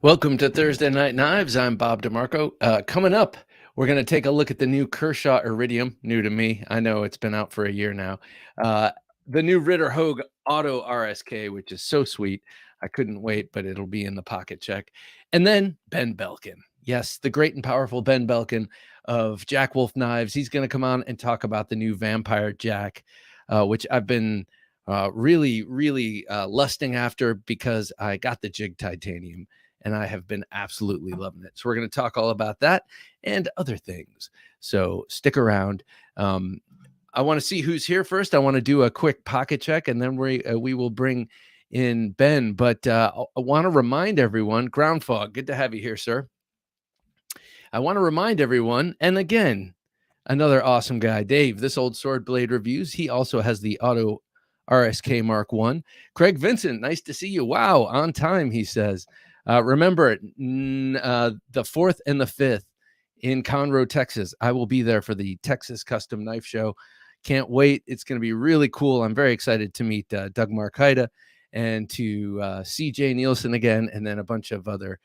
Welcome to Thursday Night Knives. I'm Bob DeMarco. Coming up, we're going to take a look at the new Kershaw Iridium, new to me. I know it's been out for a year now. Uh, the new Ritter Hogue Auto RSK, which is so sweet. I couldn't wait, but it'll be in the pocket check. And then Ben Belkin. Yes, the great and powerful Ben Belkin of Jack Wolf Knives. He's going to come on and talk about the new Vampire Jack, which I've been really lusting after because I got the Jig Titanium and I have been absolutely loving it. So we're going to talk all about that and other things. So stick around. I want to see who's here first. I want to do a quick pocket check, and then we will bring in Ben. But I want to remind everyone, Ground Fog, good to have you here, sir. I want to remind everyone, and again, another awesome guy, Dave, this old sword blade reviews. He also has the Auto RSK Mark I. Craig Vincent, nice to see you. Wow, on time, he says. Remember, the 4th and the 5th in Conroe, Texas. I will be there for the Texas Custom Knife Show. Can't wait. It's going to be really cool. I'm very excited to meet Doug Markida and to see Jay Nielsen again, and then a bunch of other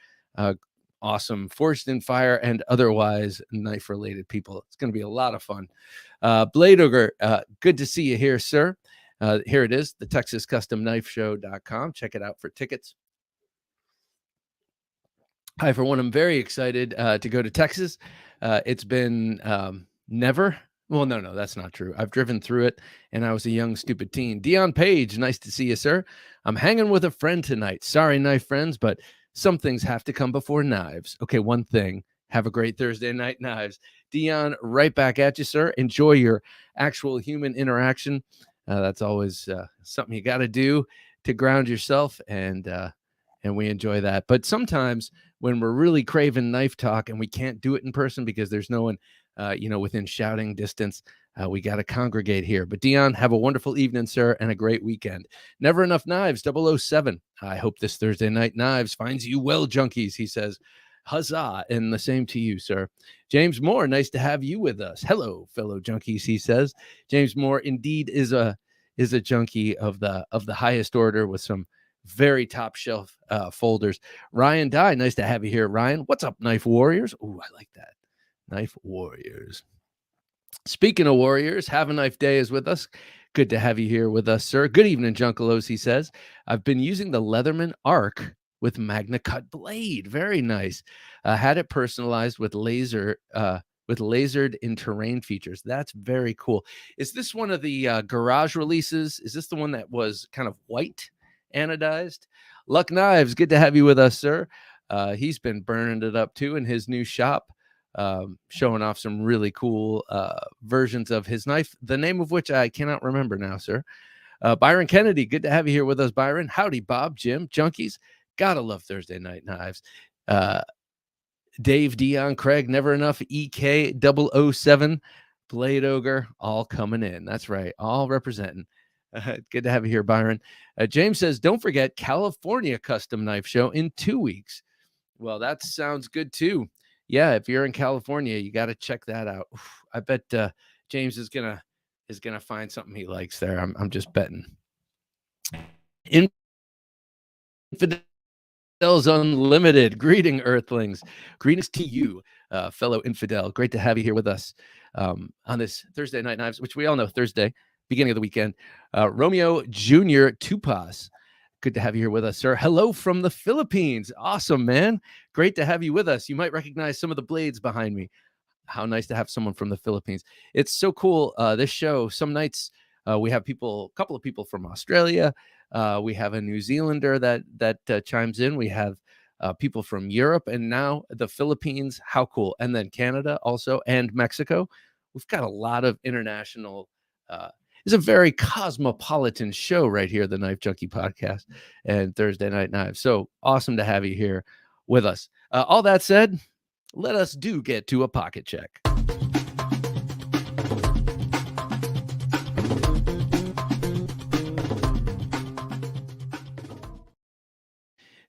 awesome Forged in Fire and otherwise knife-related people. It's going to be a lot of fun. Blade Ogre, good to see you here, sir. Here it is, the TexasCustomKnifeShow.com. Check it out for tickets. Hi, for one, I'm very excited to go to Texas. It's been never. Well, no, that's not true. I've driven through it, and I was a young, stupid teen. Dion Page, nice to see you, sir. I'm hanging with a friend tonight. Sorry, knife friends, but some things have to come before knives. Okay, one thing. Have a great Thursday night, knives. Dion, right back at you, sir. Enjoy your actual human interaction. That's always something you got to do to ground yourself, and we enjoy that. But sometimes when we're really craving knife talk and we can't do it in person because there's no one, within shouting distance, we got to congregate here. But Dion, have a wonderful evening, sir, and a great weekend. Never Enough Knives, 007. I hope this Thursday Night Knives finds you well, junkies, he says. Huzzah, and the same to you, sir. James Moore, nice to have you with us. Hello, fellow junkies, he says. James Moore indeed is a junkie of the highest order with some very top shelf folders. Ryan Dye, nice to have you here, Ryan. What's up, Knife Warriors? Oh, I like that. Knife Warriors. Speaking of Warriors, Have a Knife Day is with us. Good to have you here with us, sir. Good evening, Junkalos, he says. I've been using the Leatherman Arc with Magna Cut blade. Very nice. Had it personalized with lasered in terrain features. That's very cool. Is this one of the garage releases? Is this the one that was kind of white anodized? Luck Knives, good to have you with us, sir. He's been burning it up too in his new shop, showing off some really cool versions of his knife, the name of which I cannot remember now, sir. Byron Kennedy, good to have you here with us, Byron. Howdy, Bob, Jim, junkies. Gotta love Thursday Night Knives. Dave, Dion, Craig, Never Enough, EK 007, Blade Ogre, all coming in. That's right, all representing. Good to have you here, Byron. James says, don't forget California Custom Knife Show in 2 weeks. Well, that sounds good too. Yeah, if you're in California, you got to check that out. Oof, I bet James is gonna find something he likes there. I'm just betting. Infidels Unlimited, greeting Earthlings. Greetings to you, fellow infidel. Great to have you here with us on this Thursday Night Knives, which we all know Thursday, beginning of the weekend. Romeo Jr. Tupas, good to have you here with us, sir. Hello from the Philippines. Awesome, man. Great to have you with us. You might recognize some of the blades behind me. How nice to have someone from the Philippines. It's so cool. This show, some nights we have a couple of people from Australia. We have a New Zealander that chimes in. We have people from Europe and now the Philippines. How cool. And then Canada also, and Mexico. We've got a lot of international. It's a very cosmopolitan show right here, the Knife Junkie podcast and Thursday Night Knives. So awesome to have you here with us. All that said, let us get to a pocket check.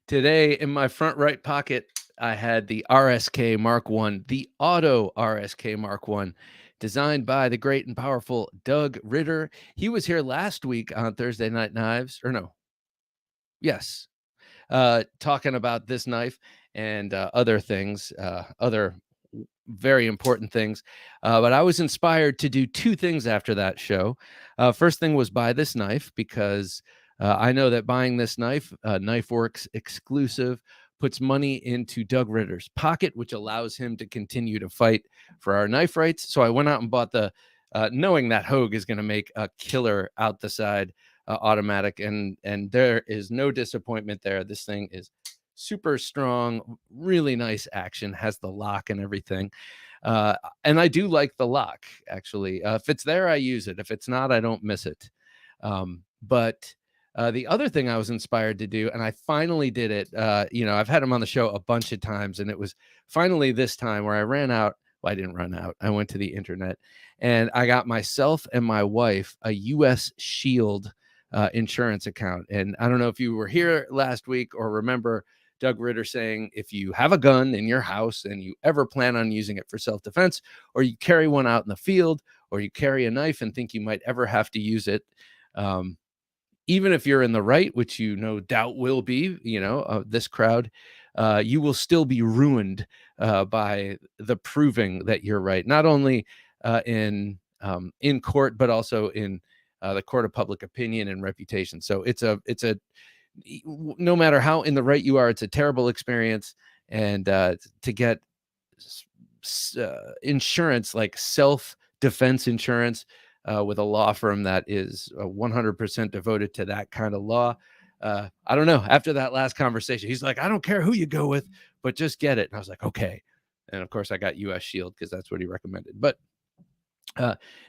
Today, in my front right pocket, I had the RSK Mark I, the Auto RSK Mark I, designed by the great and powerful Doug Ritter. He was here last week on Thursday Night Knives, or no? Yes. talking about this knife and other things, other very important things. But I was inspired to do two things after that show. First thing was buy this knife because I know that buying this knife, KnifeWorks exclusive, puts money into Doug Ritter's pocket, which allows him to continue to fight for our knife rights. So I went out and bought the, knowing that Hogue is going to make a killer out the side automatic, and there is no disappointment there. This thing is super strong, really nice action, has the lock and everything. And I do like the lock, actually. If it's there, I use it. If it's not, I don't miss it. But the other thing I was inspired to do, and I finally did it, I've had him on the show a bunch of times, and it was finally this time where I ran out. Well, I didn't run out. I went to the internet and I got myself and my wife a U.S. Shield insurance account. And I don't know if you were here last week or remember Doug Ritter saying, if you have a gun in your house and you ever plan on using it for self-defense, or you carry one out in the field, or you carry a knife and think you might ever have to use it, even if you're in the right, which you no doubt will be, this crowd, you will still be ruined by the proving that you're right, not only in court, but also in the court of public opinion and reputation. So it's a no matter how in the right you are, it's a terrible experience. And to get insurance, like self-defense insurance, with a law firm that is 100% devoted to that kind of law. I don't know. After that last conversation, he's like, I don't care who you go with, but just get it. And I was like, okay. And of course I got US Shield because that's what he recommended, but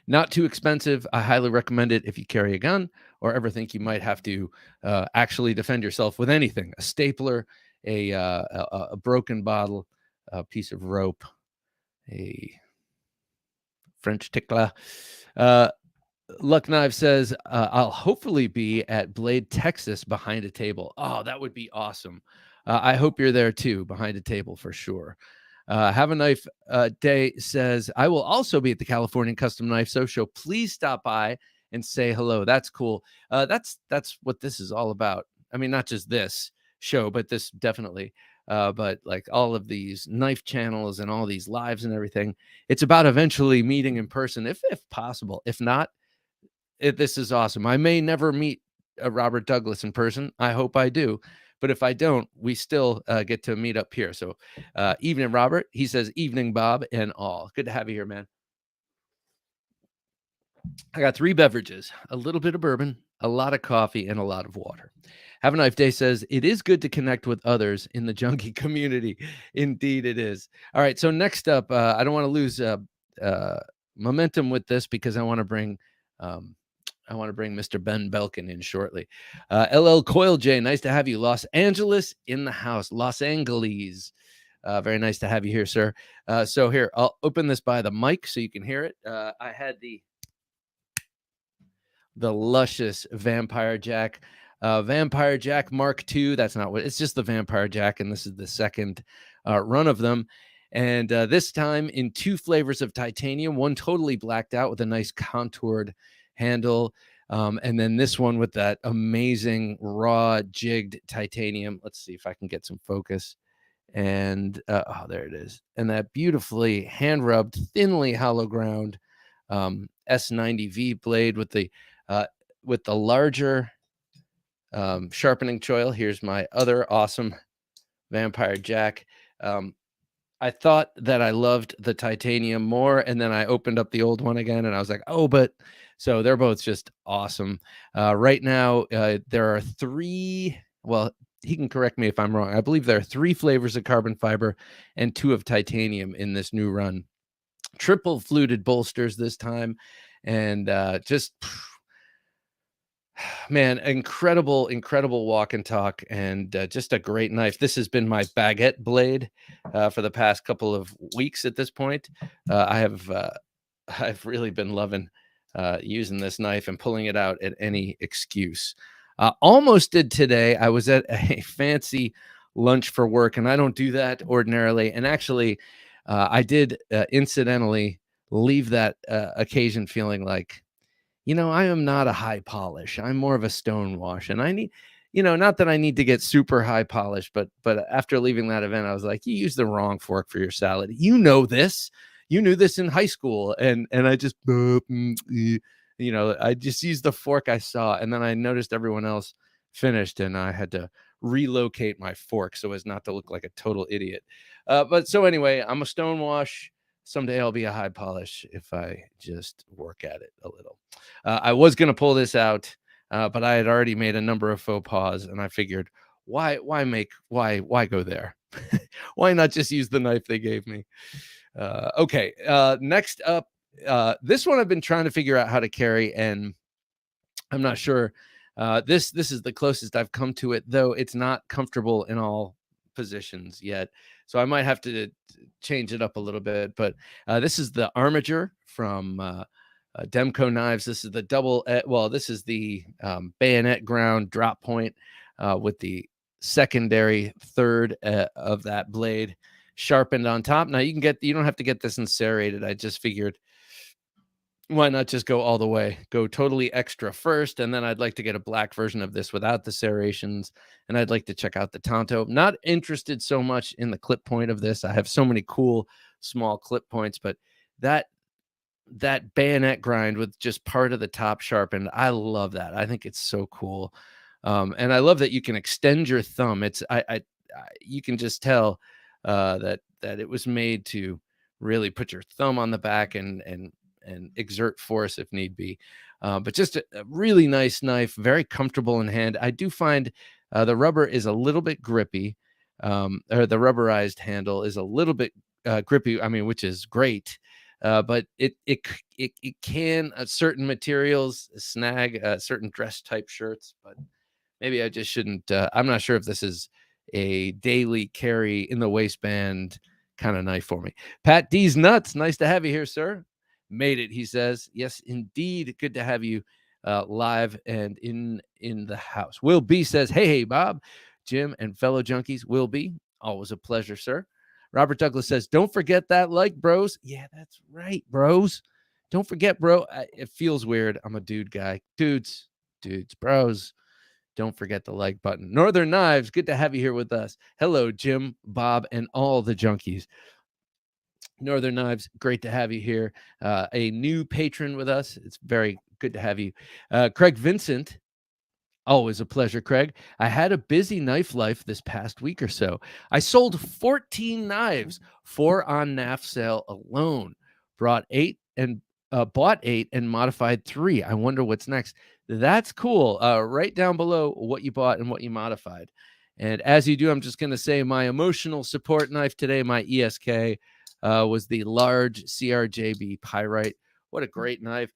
not too expensive. I highly recommend it if you carry a gun or ever think you might have to actually defend yourself with anything, a stapler, a broken bottle, a piece of rope, a French tickler. Luck Knife says, I'll hopefully be at Blade, Texas behind a table. Oh, that would be awesome. I hope you're there too, behind a table for sure. Have a Knife Day says, I will also be at the California Custom Knife Show. Please stop by and say hello. That's cool. That's what this is all about. I mean, not just this show, but this definitely. But like all of these knife channels and all these lives and everything, it's about eventually meeting in person, if possible. If not, this is awesome. I may never meet Robert Douglas in person. I hope I do. But if I don't, we still get to meet up here. So evening, Robert. He says, evening, Bob, and all. Good to have you here, man. I got 3 beverages, a little bit of bourbon, a lot of coffee, and a lot of water. Have a Knife Day says, it is good to connect with others in the junkie community. Indeed, it is. All right. So next up, I don't want to lose momentum with this because I want to bring Mr. Ben Belkin in shortly. LL Coil J, nice to have you. Los Angeles in the house. Los Angeles. Very nice to have you here, sir. So here, I'll open this by the mic so you can hear it. I had the luscious Vampire Jack. Vampire Jack Mark II. That's not what it's just the Vampire Jack, and this is the second run of them. And this time in 2 flavors of titanium, one totally blacked out with a nice contoured handle. And then this one with that amazing raw jigged titanium. Let's see if I can get some focus. And there it is. And that beautifully hand rubbed, thinly hollow ground S90V blade with the larger sharpening choil. Here's my other awesome Vampire Jack. I thought that I loved the titanium more, and then I opened up the old one again, and I was like, oh, but so they're both just awesome. Right now, there are 3. Well, he can correct me if I'm wrong. I believe there are 3 flavors of carbon fiber and 2 of titanium in this new run. Triple fluted bolsters this time, and just man, incredible walk and talk, and just a great knife. This has been my baguette blade for the past couple of weeks at this point. I've really been loving using this knife and pulling it out at any excuse. Almost did today. I was at a fancy lunch for work, and I don't do that ordinarily. And actually, I did incidentally leave that occasion feeling like, I am not a high polish. I'm more of a stone wash. And I need, not that I need to get super high polished, but after leaving that event, I was like, you used the wrong fork for your salad. You know this. You knew this in high school, and I just I just used the fork I saw, and then I noticed everyone else finished, and I had to relocate my fork so as not to look like a total idiot. But so anyway, I'm a stonewash. Someday I'll be a high polish if I just work at it a little. I was going to pull this out, but I had already made a number of faux pas, and I figured, why go there? Why not just use the knife they gave me? Okay. Next up, this one I've been trying to figure out how to carry, and I'm not sure. This is the closest I've come to it, though it's not comfortable in all positions yet. So I might have to change it up a little bit. But this is the Armiger from DeMarco knives. This is the this is the bayonet ground drop point with the secondary third of that blade sharpened on top. Now you don't have to get this serrated. I just figured, why not just go all the way, go totally extra first, and then I'd like to get a black version of this without the serrations, and I'd like to check out the Tonto. Not interested so much in the clip point of this. I have so many cool small clip points, but that bayonet grind with just part of the top sharpened, I love that. I think it's so cool. And I love that you can extend your thumb. You can just tell that it was made to really put your thumb on the back and exert force if need be. But just a really nice knife, very comfortable in hand. I do find the rubber is a little bit grippy, or the rubberized handle is a little bit grippy. I mean, which is great. But it can certain materials snag certain dress type shirts, but maybe I just shouldn't. I'm not sure if this is a daily carry in the waistband kind of knife for me. Pat D's Nuts, nice to have you here, sir. Made it, he says. Yes, indeed. Good to have you live and in the house. Will B says, hey, Bob, Jim, and fellow junkies. Will B, always a pleasure, sir. Robert Douglas says, don't forget that like, bros. Yeah, that's right, bros. Don't forget, bro. It feels weird. I'm a dude guy. Dudes, bros. Don't forget the like button. Northern Knives, good to have you here with us. Hello, Jim, Bob, and all the junkies. Northern Knives, great to have you here. A new patron with us. It's very good to have you. Craig Vincent, always a pleasure, Craig. I had a busy knife life this past week or so. I sold 14 knives, 4 on NAF sale alone. Bought 8 and modified 3. I wonder what's next. That's cool. Write down below what you bought and what you modified. And as you do, I'm just going to say my emotional support knife today, my ESK, was the large CRJB Pyrite. What a great knife.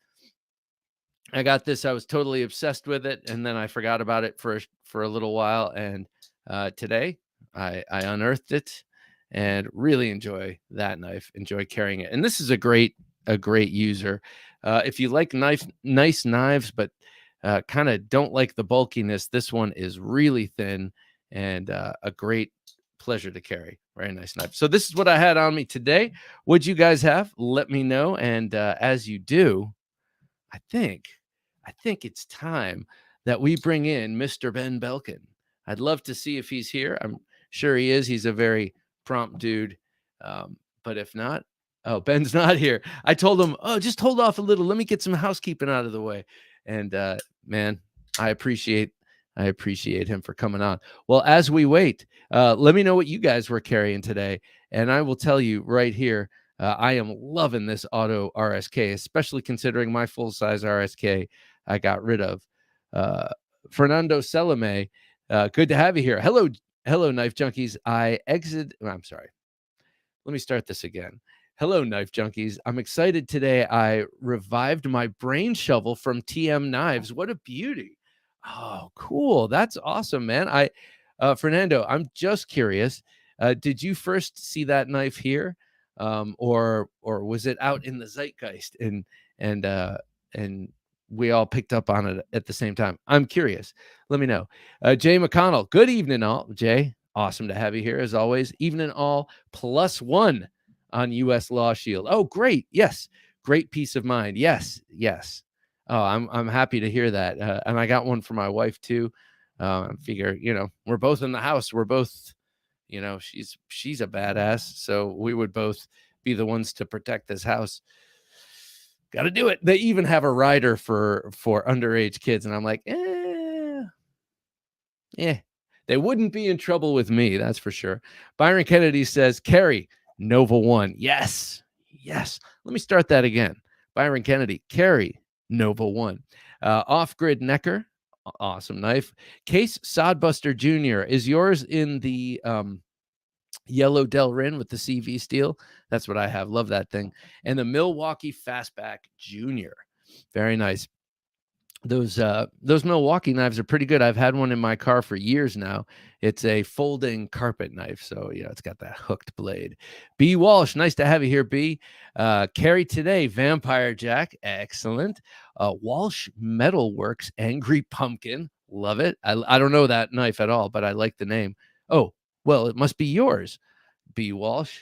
I got this. I was totally obsessed with it, and then I forgot about it for a little while. And today, I unearthed it, and really enjoy that knife. Enjoy carrying it. And this is a great user. If you like nice knives, but kind of don't like the bulkiness, this one is really thin and a great pleasure to carry. Very nice knife. So this is what I had on me today. What'd you guys have? Let me know. And as you do, I think it's time that we bring in Mr. Ben Belkin. I'd love to see if he's here. I'm sure he is. He's a very prompt dude. But if not, Ben's not here. I told him, just hold off a little. Let me get some housekeeping out of the way. And man, I appreciate him for coming on. Well, as we wait, let me know what you guys were carrying today. And I will tell you right here, I am loving this auto RSK, especially considering my full-size RSK I got rid of. Fernando Selame, good to have you here. Hello, Knife Junkies. I'm sorry. Let me start this again. Hello, Knife Junkies. I'm excited today. I revived my brain shovel from TM Knives. What a beauty. Oh, cool. That's awesome, man. Fernando, I'm just curious. Did you first see that knife here? Or was it out in the zeitgeist and we all picked up on it at the same time? I'm curious. Let me know. Jay McConnell, good evening, all. Jay, awesome to have you here as always. Evening, all. +1 on U.S. Law Shield. Oh, great. Yes. Great peace of mind. Yes. Oh, I'm happy to hear that. And I got one for my wife too. I figure, we're both in the house. We're both, she's a badass. So we would both be the ones to protect this house. Got to do it. They even have a rider for underage kids. And I'm like, they wouldn't be in trouble with me. That's for sure. Byron Kennedy says, Carrie, Nova 1. Yes. Let me start that again. Byron Kennedy, Carrie, Nova 1. Off-Grid Necker, awesome knife. Case Sodbuster Jr. Is yours in the yellow Delrin with the CV steel? That's what I have. Love that thing. And the Milwaukee Fastback Jr. Very nice. Those Milwaukee knives are pretty good. I've had one in my car for years now. It's a folding carpet knife, so it's got that hooked blade. B. Walsh, nice to have you here, B. Carry today, Vampire Jack, excellent. Walsh Metalworks, Angry Pumpkin, love it. I don't know that knife at all, but I like the name. Oh, well, it must be yours, B. Walsh.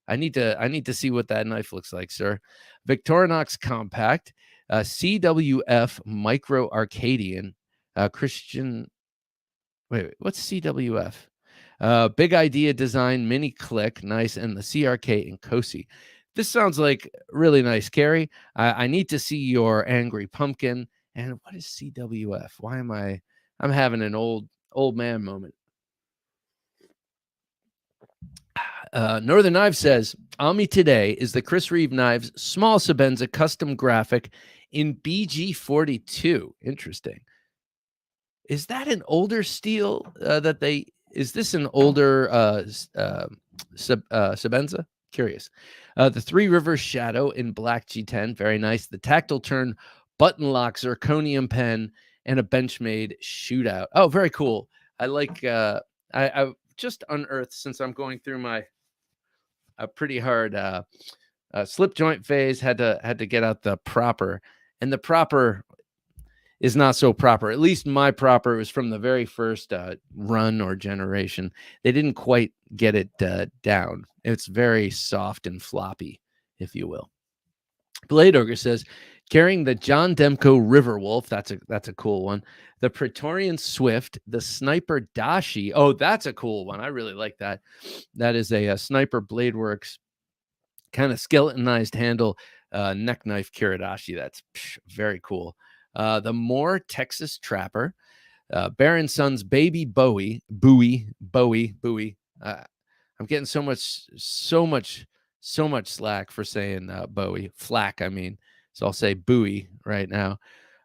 I need to see what that knife looks like, sir. Victorinox Compact. CWF Micro Arcadian, Christian. Wait, what's CWF? Big Idea Design Mini Click, nice, and the CRK and Cosi. This sounds like really nice, Carrie. I need to see your Angry Pumpkin. And what is CWF? Why am I'm having an old man moment. Northern Knives says, Ami today is the Chris Reeve Knives small Sabenza custom graphic in BG42. Interesting. Is that an older steel is this an older Sabenza? Curious. The Three Rivers Shadow in black G10. Very nice. The tactile turn button lock zirconium pen and a Benchmade shootout. Oh, very cool. I like, I just unearthed, since I'm going through a pretty hard slip joint phase, had to get out the proper, and the proper is not so proper. At least my proper was from the very first run or generation. They didn't quite get it down. It's very soft and floppy, if you will. Blade Ogre says, carrying the John Demko Riverwolf. That's a cool one. The Praetorian Swift, the Sniper Dashi. Oh, that's a cool one. I really like that. That is a Sniper Bladeworks kind of skeletonized handle neck knife Kiridashi. That's very cool. The Moore Texas Trapper, Baron Sons Baby Bowie. I'm getting so much slack for saying Bowie. Flack, I mean. So I'll say Bowie right now.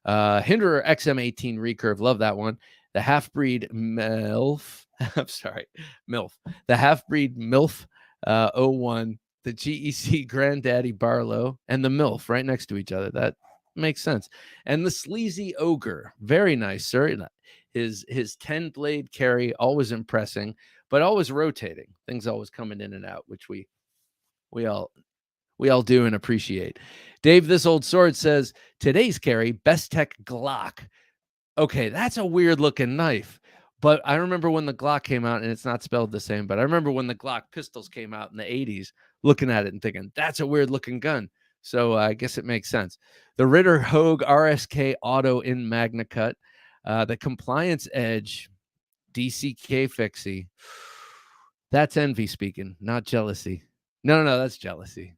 Hinderer XM18 Recurve. Love that one. The Half-Breed MILF. I'm sorry. MILF. The Half-Breed MILF 01. The GEC Granddaddy Barlow. And the MILF right next to each other. That makes sense. And the Sleazy Ogre. Very nice, sir. His 10-blade carry, always impressing, but always rotating. Things always coming in and out, which we all do and appreciate. Dave, this old sword says, today's carry, Best Tech Glock. Okay, that's a weird looking knife. But I remember when the Glock came out, and it's not spelled the same, but I remember when the Glock pistols came out in the 80s, looking at it and thinking, that's a weird looking gun. So I guess it makes sense. The Ritter Hogue RSK Auto in Magna Cut. The Compliance Edge DCK Fixie. That's envy speaking, not jealousy. No, that's jealousy.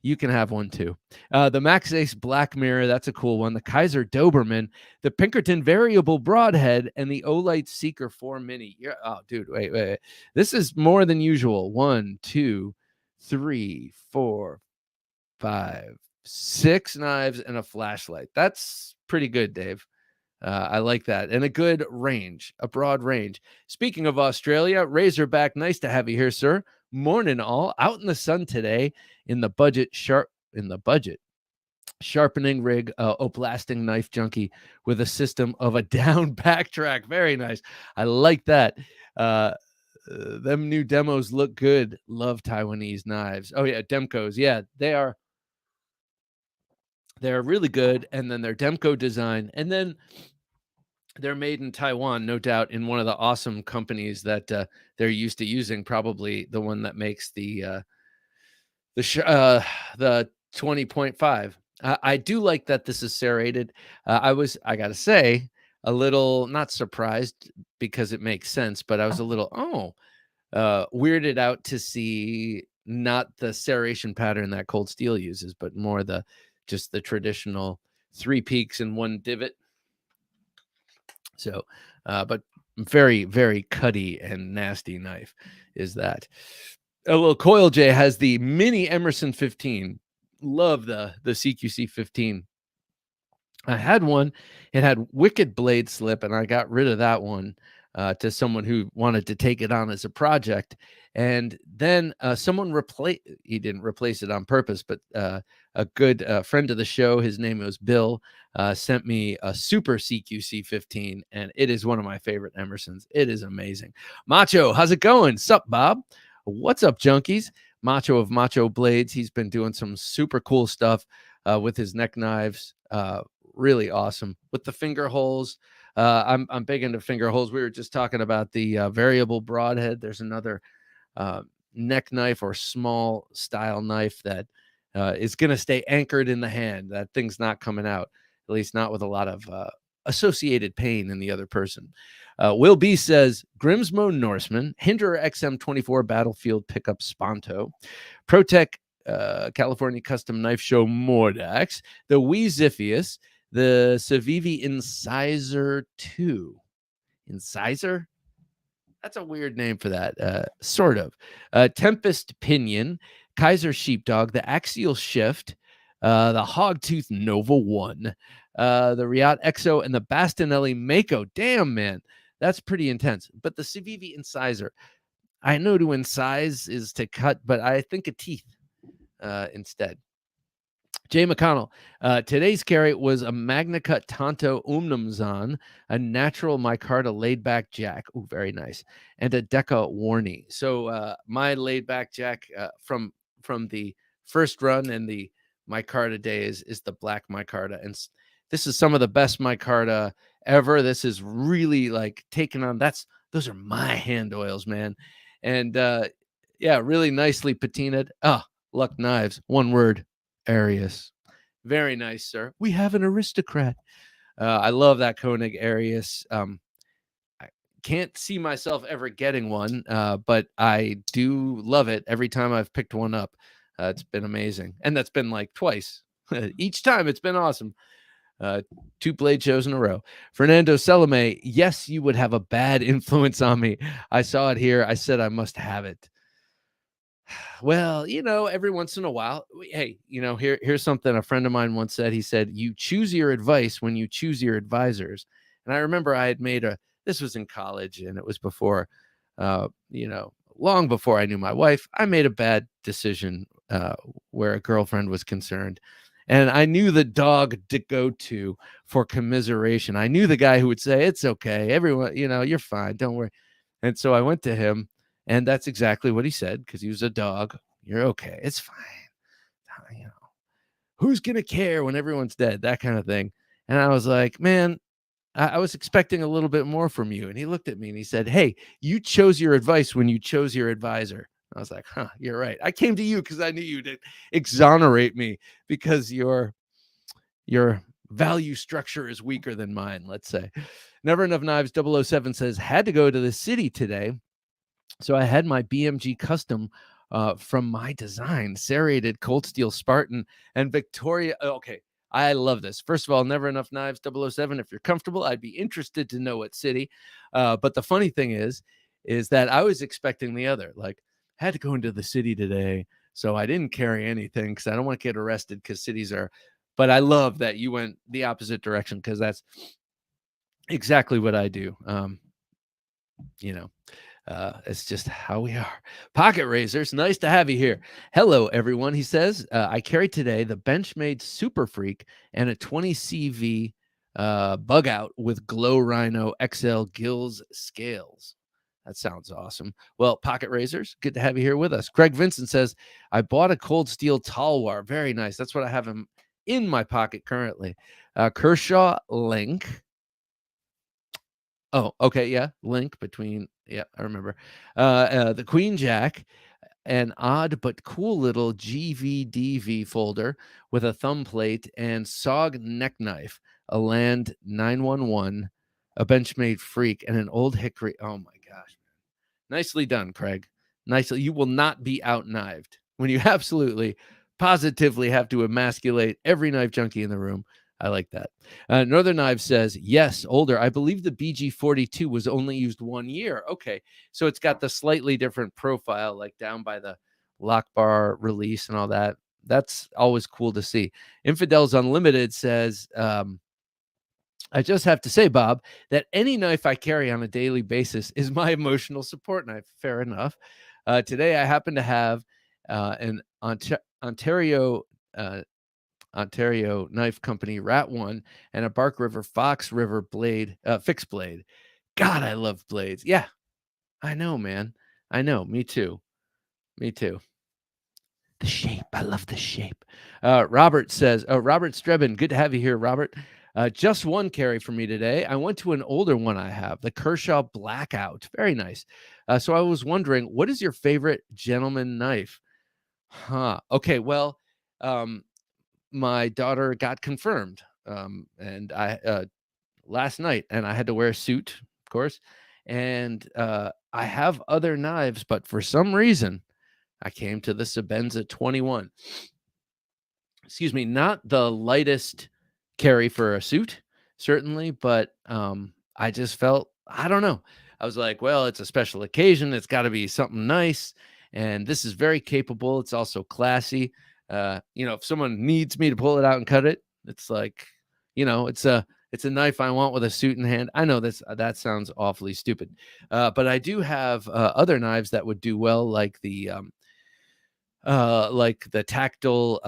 You can have one too. The Max Ace Black Mirror, that's a cool one. The Kaiser Doberman, the Pinkerton Variable Broadhead, and the Olight Seeker 4 Mini. Oh, dude, wait. This is more than usual. 1, 2, 3, 4, 5, 6 knives and a flashlight. That's pretty good, Dave. I like that. And a good range, a broad range. Speaking of Australia, Razorback, nice to have you here, sir. Morning all. Out in the sun today in the budget sharpening rig, oplasting knife junkie with a system of a down backtrack. Very nice. I like that. Them new demos look good. Love Taiwanese knives. Oh yeah, Demkos. Yeah, they're really good. And then their Demko design, and then they're made in Taiwan, no doubt, in one of the awesome companies that they're used to using. Probably the one that makes the 20.5. I do like that this is serrated. I gotta say, a little not surprised because it makes sense, but I was a little weirded out to see not the serration pattern that Cold Steel uses, but more just the traditional 3 peaks and 1 divot. So, but very, very cutty and nasty knife is that. A little Coil J has the mini Emerson 15. Love the CQC 15. I had one. It had wicked blade slip, and I got rid of that one to someone who wanted to take it on as a project. And then someone he didn't replace it on purpose, but a good friend of the show, his name was Bill, sent me a super CQC 15, and it is one of my favorite Emersons. It is amazing. Macho, how's it going? Sup, Bob? What's up, junkies? Macho of Macho Blades. He's been doing some super cool stuff with his neck knives. Really awesome with the finger holes. I'm big into finger holes. We were just talking about the variable broadhead. There's another neck knife or small style knife that is going to stay anchored in the hand. That thing's not coming out, at least not with a lot of associated pain in the other person. Will B says Grimsmo Norseman, Hinderer XM24 Battlefield Pickup Sponto, Protec California Custom Knife Show Mordax, the Weeziphius, the Civivi Incisor 2. Incisor? That's a weird name for that. Sort of. Tempest Pinion, Kaiser Sheepdog, the Axial Shift, the Hogtooth Nova 1, the Riot Exo, and the Bastinelli Mako. Damn, man. That's pretty intense. But the Civivi Incisor, I know to incise is to cut, but I think of teeth instead. Jay McConnell, today's carry was a Magna Cut Tanto Umnumzan, a natural micarta laid back jack. Oh, very nice. And a Deca Warney. So my laid back jack from the first run and the micarta days is the black micarta. And this is some of the best micarta ever. This is really like taking on, those are my hand oils, man. And yeah, really nicely patinaed. Luck Knives, one word. Arius. Very nice, sir. We have an aristocrat. I love that Koenig Arius. I can't see myself ever getting one, but I do love it every time I've picked one up. It's been amazing. And that's been like twice. Each time it's been awesome. 2 blade shows in a row. Fernando Salome, yes, you would have a bad influence on me. I saw it here. I said I must have it. Well, every once in a while, hey, here's something a friend of mine once said. He said, you choose your advice when you choose your advisors. And I remember I had this was in college, and it was before, long before I knew my wife. I made a bad decision where a girlfriend was concerned. And I knew the dog to go to for commiseration. I knew the guy who would say, it's okay. Everyone, you're fine. Don't worry. And so I went to him. And that's exactly what he said, because he was a dog. You're okay. It's fine. Who's going to care when everyone's dead? That kind of thing. And I was like, man, I was expecting a little bit more from you. And he looked at me and he said, hey, you chose your advice when you chose your advisor. I was like, you're right. I came to you because I knew you'd exonerate me because your value structure is weaker than mine, let's say. Never Enough Knives 007 says, had to go to the city today. So I had my BMG custom from my design, serrated Cold Steel Spartan and Victoria. Okay, I love this. First of all, Never Enough Knives 007. If you're comfortable, I'd be interested to know what city. But the funny thing is that I was expecting the other. Like, had to go into the city today, so I didn't carry anything because I don't want to get arrested because cities are. But I love that you went the opposite direction because that's exactly what I do. It's just how we are. Pocket Razors, nice to have you here. Hello, everyone. He says, I carry today the Benchmade Super Freak and a 20 CV bug out with Glow Rhino XL Gills scales. That sounds awesome. Well, Pocket Razors, good to have you here with us. Greg Vincent says, I bought a Cold Steel Talwar. Very nice. That's what I have in my pocket currently. Kershaw Link. Oh, okay. Yeah. Link between. Yeah, I remember. The Queen Jack, an odd but cool little GVDV folder with a thumb plate and SOG neck knife, a Land 911 a Benchmade freak, and an old hickory. Oh my gosh, man. Nicely done, Craig. Nicely. You will not be out-knifed when you absolutely, positively have to emasculate every knife junkie in the room. I like that. Northern Knives says, yes, older. I believe the BG42 was only used 1 year. Okay, so it's got the slightly different profile, like down by the lock bar release and all that. That's always cool to see. Infidels Unlimited says, I just have to say, Bob, that any knife I carry on a daily basis is my emotional support knife. Fair enough. Today, I happen to have an Ontario Knife Company Rat One and a Bark River Fox River blade, fixed blade. God, I love blades. Yeah, I know, man. I know. Me too. Me too. The shape. I love the shape. Robert says, Robert Strebin, good to have you here, Robert. Just one carry for me today. I went to an older one I have, the Kershaw Blackout. Very nice. So I was wondering, what is your favorite gentleman knife? Okay, well, my daughter got confirmed, and I last night, and I had to wear a suit, of course. And I have other knives, but for some reason, I came to the Sebenza 21. Excuse me, not the lightest carry for a suit, certainly, but I just felt, I don't know. I was like, well, it's a special occasion. It's got to be something nice. And this is very capable. It's also classy. If someone needs me to pull it out and cut it, it's like, it's a knife I want with a suit in hand. I know that sounds awfully stupid, but I do have other knives that would do well, like the tactile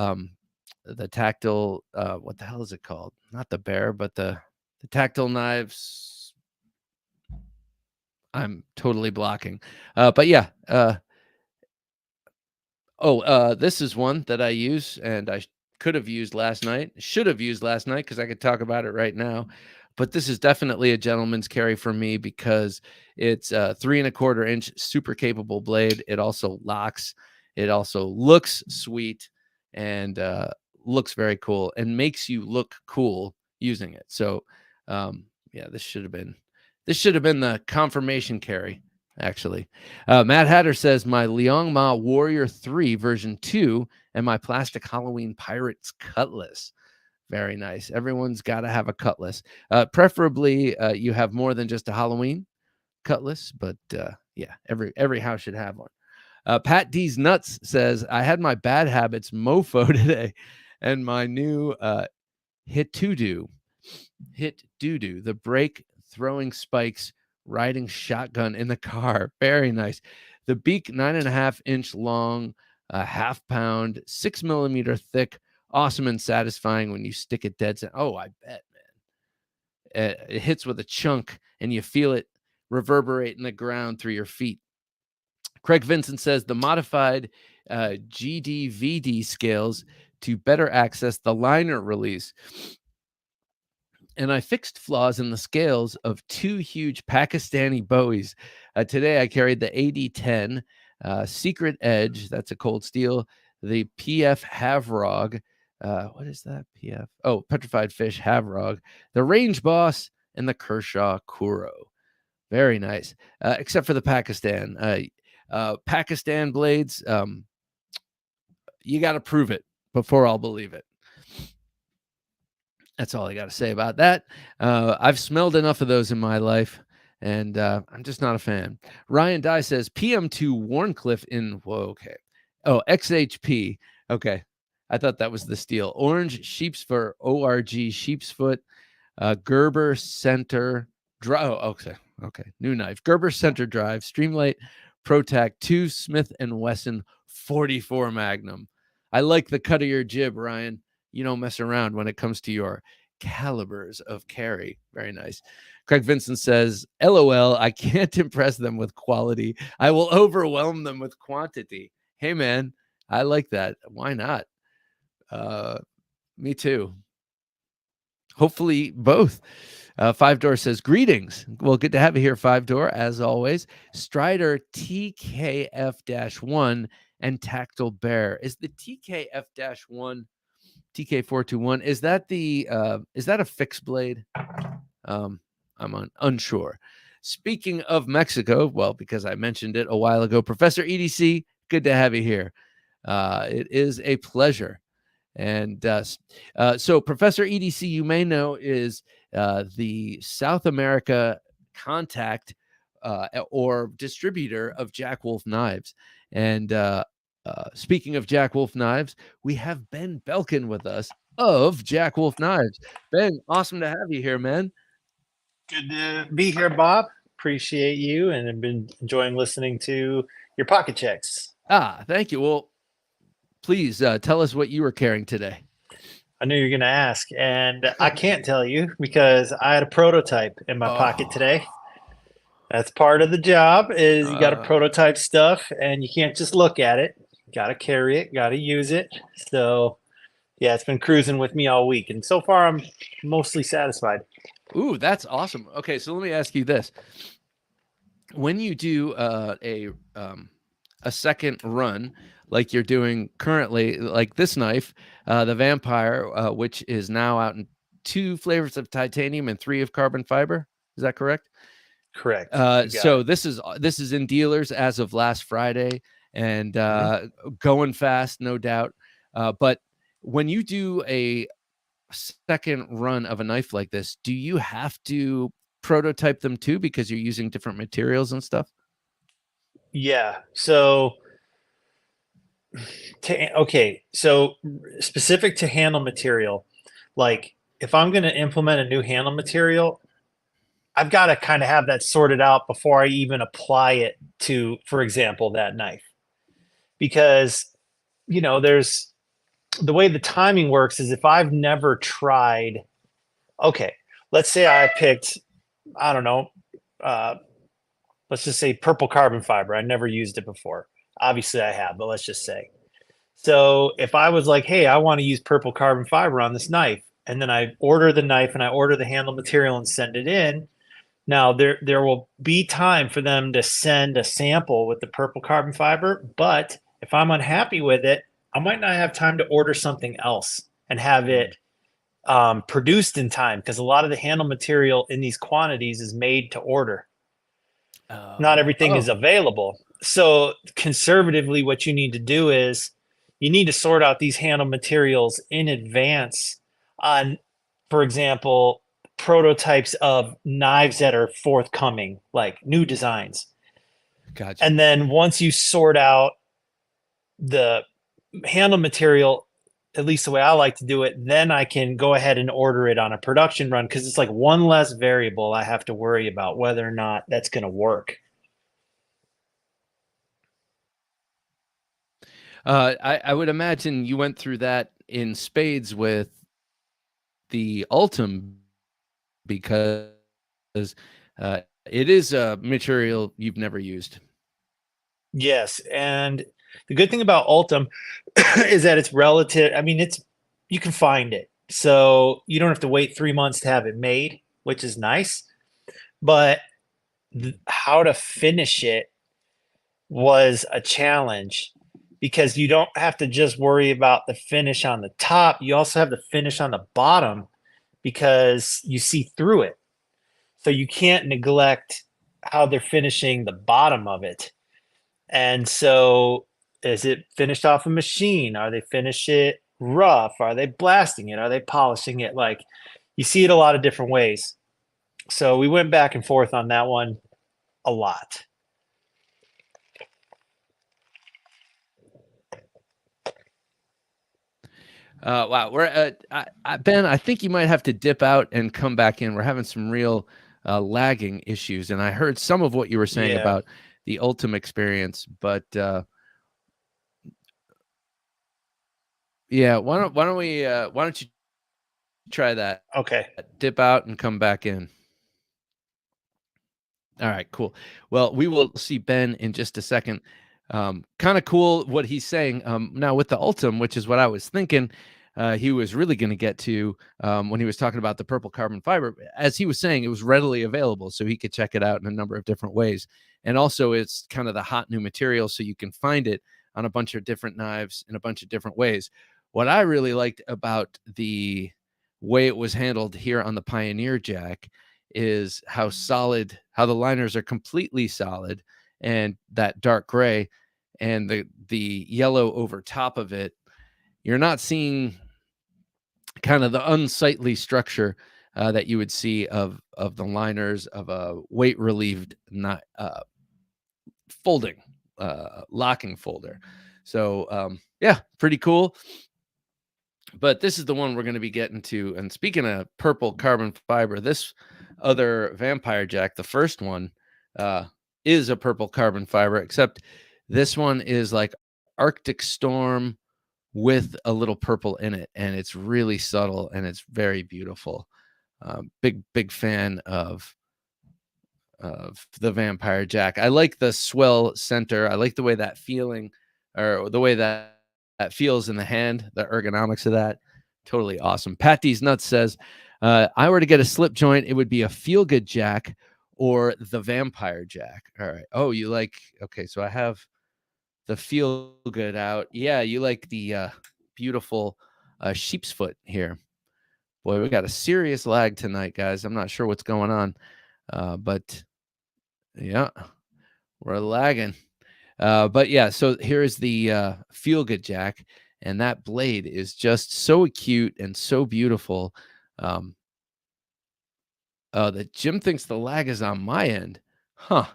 what the hell is it called? Not the bear, but the tactile knives. I'm totally blocking. But yeah. This is one that I use, and I could have used last night. Should have used last night because I could talk about it right now. But this is definitely a gentleman's carry for me because it's a 3¼ inch super capable blade. It also locks. It also looks sweet and looks very cool and makes you look cool using it. So, yeah, this should have been the confirmation carry. Actually, Matt Hatter says my Liangma Warrior 3 version 2 and my plastic Halloween Pirates cutlass. Very nice. Everyone's got to have a cutlass. Preferably, you have more than just a Halloween cutlass, but yeah, every house should have one. Pat D's Nuts says I had my bad habits mofo today, and my new hit doo-doo, the brake throwing spikes, riding shotgun in the car. Very nice. The beak, 9.5 inch long, half pound, 6 millimeter thick. Awesome and satisfying when you stick it dead. Oh, I bet, man. It hits with a chunk and you feel it reverberate in the ground through your feet. Craig Vincent says the modified GDVD scales to better access the liner release. And I fixed flaws in the scales of 2 huge Pakistani Bowies. Today I carried the AD10 Secret Edge. That's a cold steel. The PF Havrog. What is that? PF? Oh, Petrified Fish Havrog. The Range Boss and the Kershaw Kuro. Very nice. Except for the Pakistan. Pakistan blades, you got to prove it before I'll believe it. That's all I got to say about that. I've smelled enough of those in my life, and I'm just not a fan. Ryan Dye says PM2 Warncliffe in, okay. Oh, XHP. Okay. I thought that was the steel. Orange Sheepsfoot, ORG Sheepsfoot, Gerber Center Drive. Oh, okay. New knife. Gerber Center Drive, Streamlight Protac 2 Smith & Wesson 44 Magnum. I like the cut of your jib, Ryan. You don't mess around when it comes to your calibers of carry. Very nice. Craig Vincent says, LOL, I can't impress them with quality. I will overwhelm them with quantity. Hey, man, I like that. Why not? Me too. Hopefully both. Five Door says, greetings. Well, good to have you here, Five Door, as always. Strider TKF-1 and Tactile Bear. Is the TKF-1 TK421, is that a fixed blade? unsure. Speaking of Mexico, well, because I mentioned it a while ago, Professor EDC, good to have you here. It is a pleasure. And so Professor EDC, you may know, is the South America contact or distributor of Jack Wolf knives. And speaking of Jack Wolf knives, we have Ben Belkin with us of Jack Wolf Knives. Ben, awesome to have you here, man. Good to be here, Bob. Appreciate you, and I've been enjoying listening to your pocket checks. Thank you. Well, please tell us what you were carrying today. I knew you were going to ask, and I can't tell you because I had a prototype in my pocket today. That's part of the job is you got to prototype stuff, and you can't just look at it. You got to carry it, got to use it. So, yeah, it's been cruising with me all week, and so far I'm mostly satisfied. Ooh, that's awesome. Okay, so let me ask you this. When you do a second run, like you're doing currently, like this knife, the Vampire, which is now out in 2 flavors of titanium and 3 of carbon fiber. Is that correct? Correct. So this is in dealers as of last Friday, and going fast, no doubt. But when you do a second run of a knife like this, do you have to prototype them too because you're using different materials and stuff? Yeah. So so specific to handle material, like if I'm going to implement a new handle material, I've got to kind of have that sorted out before I even apply it to, for example, that knife. Because, there's the way the timing works is if I've never tried, okay, let's say I picked, I don't know, let's just say purple carbon fiber. I never used it before. Obviously I have, but let's just say. So if I was like, hey, I want to use purple carbon fiber on this knife, and then I order the knife and I order the handle material and send it in, now there will be time for them to send a sample with the purple carbon fiber, but if I'm unhappy with it, I might not have time to order something else and have it produced in time, because a lot of the handle material in these quantities is made to order. Not everything is available. So conservatively, what you need to do is you need to sort out these handle materials in advance on, for example, prototypes of knives that are forthcoming, like new designs. Gotcha. And then once you sort out the handle material, at least the way I like to do it, then I can go ahead and order it on a production run, because it's like one less variable I have to worry about whether or not that's going to work. I would imagine you went through that in spades with the Ultim, because it is a material you've never used. Yes, and the good thing about Ultim is that it's relative. I mean, you can find it, so you don't have to wait 3 months to have it made, which is nice. But how to finish it was a challenge, because you don't have to just worry about the finish on the top. You also have the finish on the bottom, because you see through it. So you can't neglect how they're finishing the bottom of it. And so is it finished off a machine? Are they finish it rough? Are they blasting it? Are they polishing it? Like, you see it a lot of different ways. So we went back and forth on that one a lot. Wow. We're Ben, I think you might have to dip out and come back in. We're having some real lagging issues, and I heard some of what you were saying about the Ultim experience, but yeah, why don't you try that? Okay. Dip out and come back in. All right, cool. Well, we will see Ben in just a second. Kind of cool what he's saying. Now with the Ultim, which is what I was thinking, he was really going to get to when he was talking about the purple carbon fiber. As he was saying, it was readily available, so he could check it out in a number of different ways. And also, it's kind of the hot new material, so you can find it on a bunch of different knives in a bunch of different ways. What I really liked about the way it was handled here on the Pioneer Jack is how the liners are completely solid, and that dark gray and the yellow over top of it. You're not seeing kind of the unsightly structure that you would see of the liners of a weight relieved not folding locking folder. So yeah, pretty cool. But this is the one we're going to be getting to. And speaking of purple carbon fiber, this other Vampire Jack, the first one, is a purple carbon fiber, except this one is like Arctic Storm with a little purple in it, and it's really subtle and it's very beautiful. Big fan of the Vampire Jack. I like the swell center. I like the way that feeling, or the way that feels in the hand, the ergonomics of that. Totally awesome. Pat D's Nuts says, I were to get a slip joint, it would be a Feel Good Jack or the Vampire Jack. All right. Oh, you like, okay, so I have the Feel Good out. Yeah, you like the beautiful sheep's foot here. Boy, we got a serious lag tonight, guys. I'm not sure what's going on, but yeah, we're lagging. But yeah, so here is the Feel Good Jack, and that blade is just so cute and so beautiful. That Jim thinks the lag is on my end. Huh.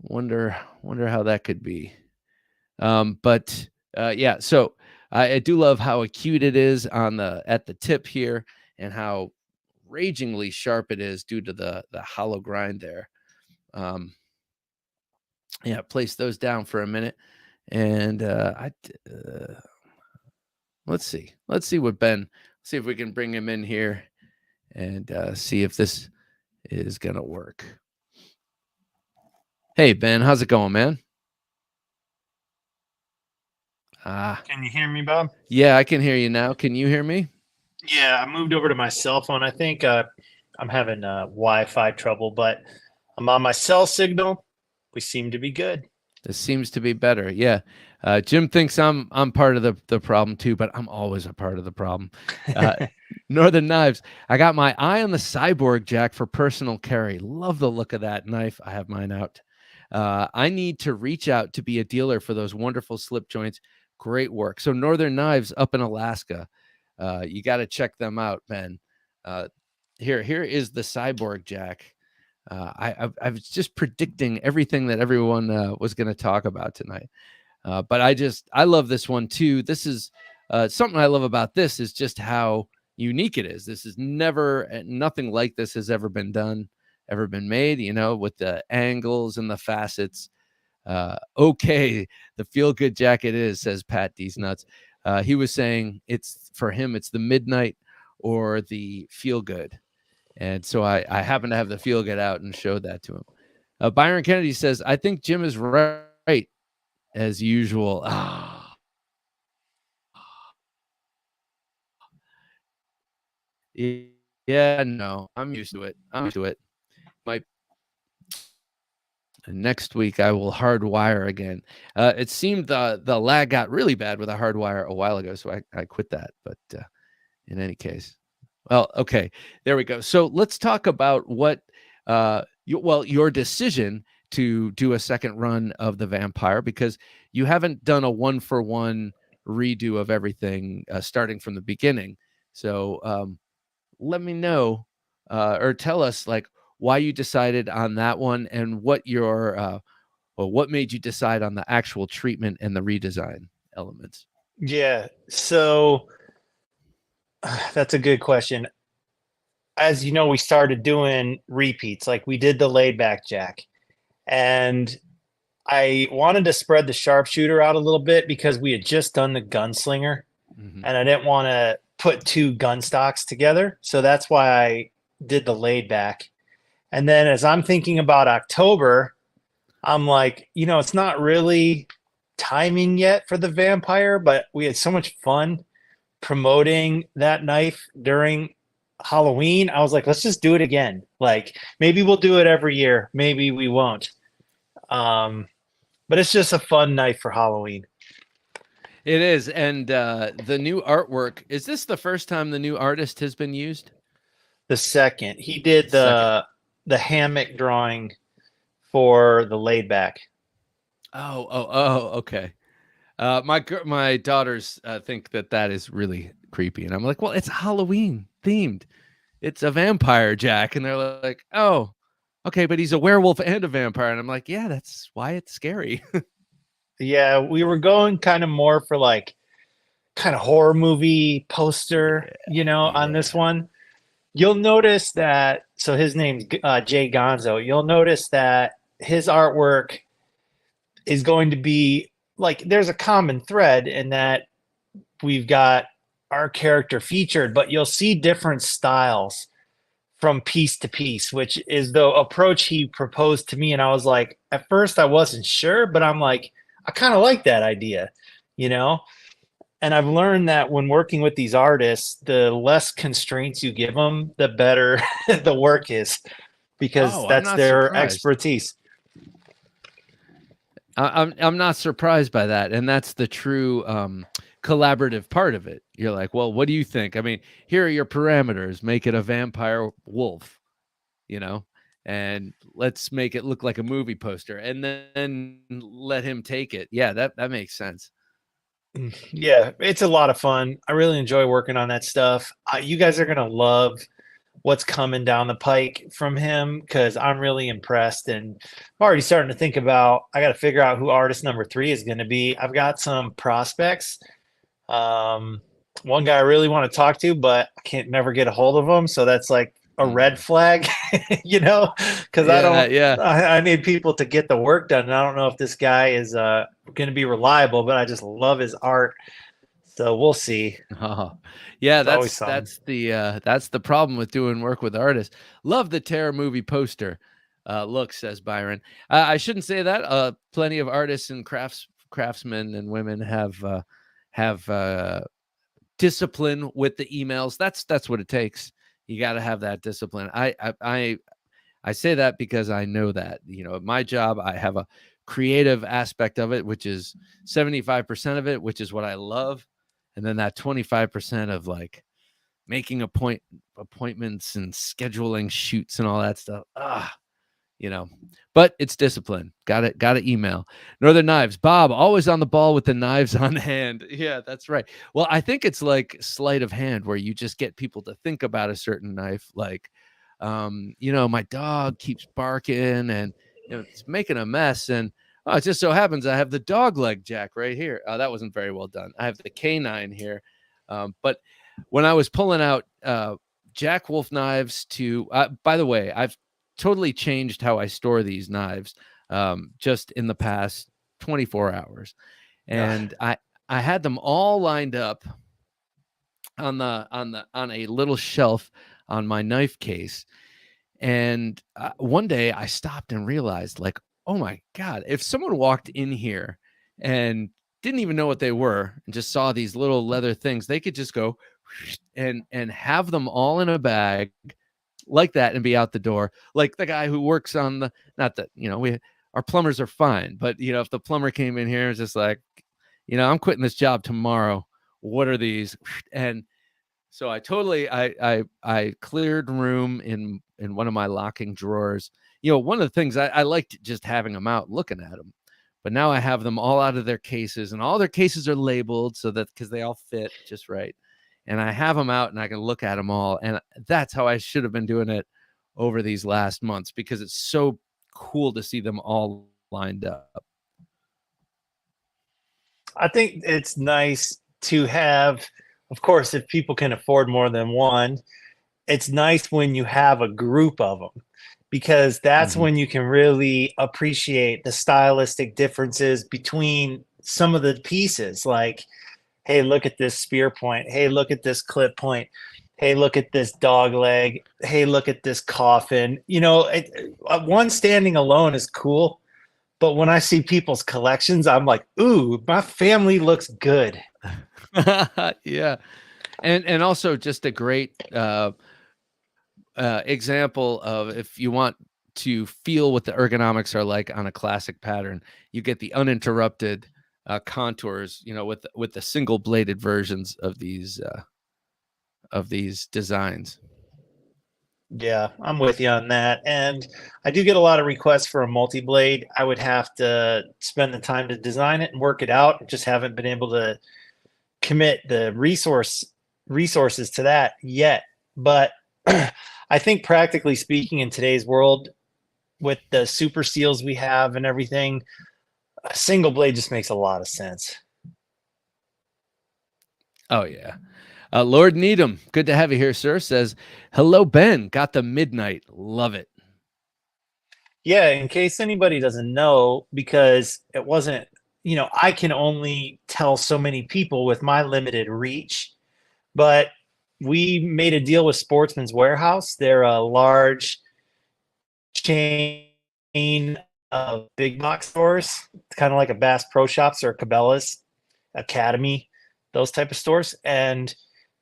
Wonder how that could be. But yeah, so I do love how acute it is at the tip here, and how ragingly sharp it is due to the hollow grind there. Yeah, place those down for a minute, and let's see what Ben. See if we can bring him in here, and see if this is gonna work. Hey Ben, how's it going, man? Can you hear me, Bob? Yeah, I can hear you now. Can you hear me? Yeah, I moved over to my cell phone. I think I'm having Wi-Fi trouble, but I'm on my cell signal. We seem to be good. This seems to be better. Yeah. Jim thinks I'm part of the problem too, but I'm always a part of the problem. Northern Knives. I got my eye on the Cyborg Jack for personal carry. Love the look of that knife. I have mine out. I need to reach out to be a dealer for those wonderful slip joints. Great work. So Northern Knives up in Alaska. You got to check them out, Ben. Here is the Cyborg Jack. I was just predicting everything that everyone was going to talk about tonight. But I love this one too. This is something I love about this is just how unique it is. This is nothing like this has ever been done, ever been made, with the angles and the facets. Okay, the Feel Good Jacket is, says Pat D's Nuts. He was saying for him, it's the Midnight or the Feel Good. And so I happen to have the Feel Good out and showed that to him. Byron Kennedy says, I think Jim is right as usual. Yeah, no, I'm used to it. Next week I will hardwire again. It seemed the lag got really bad with a hardwire a while ago, so I quit that. But in any case, well, okay, there we go. So let's talk about your decision to do a second run of the Vampire, because you haven't done a 1-for-1 redo of everything starting from the beginning. So let me know or tell us like why you decided on that one, and what what made you decide on the actual treatment and the redesign elements. Yeah, so that's a good question. As you know, we started doing repeats. Like we did the laid back Jack, and I wanted to spread the sharpshooter out a little bit because we had just done the gunslinger, and I didn't want to put two gun stocks together. So that's why I did the laid back. And then as I'm thinking about October, I'm like, it's not really timing yet for the Vampire, but we had so much fun promoting that knife during Halloween. I was like, let's just do it again. Like maybe we'll do it every year. Maybe we won't. But it's just a fun knife for Halloween. It is. And the new artwork, is this the first time the new artist has been used? The second. He did Second. the hammock drawing for the laid back. Okay. My daughters think that is really creepy, and I'm like, well, it's Halloween themed. It's a vampire, Jack, and they're like, oh, okay, but he's a werewolf and a vampire, and I'm like, yeah, that's why it's scary. Yeah, we were going kind of more for like kind of horror movie poster, Yeah, on yeah. this one. You'll notice that, so his name's Jay Gonzo. You'll notice that his artwork is going to be like there's a common thread in that we've got our character featured, but you'll see different styles from piece to piece, which is the approach he proposed to me. And I was like, at first I wasn't sure, but I'm like, I kind of like that idea, you know? And I've learned that when working with these artists, the less constraints you give them, the better the work is because Oh, I'm that's not their surprised. expertise. I'm not surprised by that, and that's the true collaborative part of it. You're like, well, what do you think? I mean, here are your parameters. Make it a vampire wolf, you know, and let's make it look like a movie poster, and then let him take it. Yeah, that makes sense. Yeah, it's a lot of fun. I really enjoy working on that stuff. You guys are going to love what's coming down the pike from him because I'm really impressed. And I'm already starting to think about, I got to figure out who artist number 3 is going to be. I've got some prospects. One guy I really want to talk to, but I can't never get a hold of him. So that's like a red flag, because Yeah, yeah. I need people to get the work done. And I don't know if this guy is going to be reliable, but I just love his art. So we'll see. Oh, yeah, It's always something. that's the problem with doing work with artists. Love the terror movie poster. Look, says Byron. I shouldn't say that. Plenty of artists and craftsmen and women have discipline with the emails. That's what it takes. You got to have that discipline. I say that because I know that, at my job, I have a creative aspect of it, which is 75% of it, which is what I love. And then that 25% of like making appointments and scheduling shoots and all that stuff. You know, but it's discipline. Got to email. Northern Knives. Bob, always on the ball with the knives on hand. Yeah, that's right. Well, I think it's like sleight of hand where you just get people to think about a certain knife. Like, my dog keeps barking and it's making a mess. And it just so happens I have the dog leg jack right here. That wasn't very well done. I have the canine here. But when I was pulling out Jack Wolf knives by the way, I've totally changed how I store these knives just in the past 24 hours. And I had them all lined up on a little shelf on my knife case. And one day I stopped and realized, like, oh my God, if someone walked in here and didn't even know what they were and just saw these little leather things, they could just go and have them all in a bag like that and be out the door. Like the guy who works on not that, our plumbers are fine, but if the plumber came in here and was just like, I'm quitting this job tomorrow. What are these? And so I cleared room in one of my locking drawers. One of the things I liked just having them out, looking at them, but now I have them all out of their cases, and all their cases are labeled so that because they all fit just right. And I have them out, and I can look at them all, and that's how I should have been doing it over these last months because it's so cool to see them all lined up. I think it's nice to have, of course, if people can afford more than one, it's nice when you have a group of them because that's Mm-hmm. when you can really appreciate the stylistic differences between some of the pieces. Like, hey, look at this spear point. Hey, look at this clip point. Hey, look at this dog leg. Hey, look at this coffin. One standing alone is cool. But when I see people's collections, I'm like, ooh, my family looks good. Yeah. And also just a great example of if you want to feel what the ergonomics are like on a classic pattern, you get the uninterrupted contours, with the single bladed versions of these designs. Yeah, I'm with you on that. And I do get a lot of requests for a multi-blade. I would have to spend the time to design it and work it out. Just haven't been able to commit the resources to that yet. But I think practically speaking in today's world, with the super seals we have and everything, a single blade just makes a lot of sense. Oh yeah. Lord Needham, good to have you here, sir. Says, hello, Ben. Got the midnight. Love it. Yeah, in case anybody doesn't know, because it wasn't, I can only tell so many people with my limited reach, but we made a deal with Sportsman's Warehouse. They're a large chain of big box stores. It's kind of like a Bass Pro Shops or Cabela's, Academy, those type of stores. And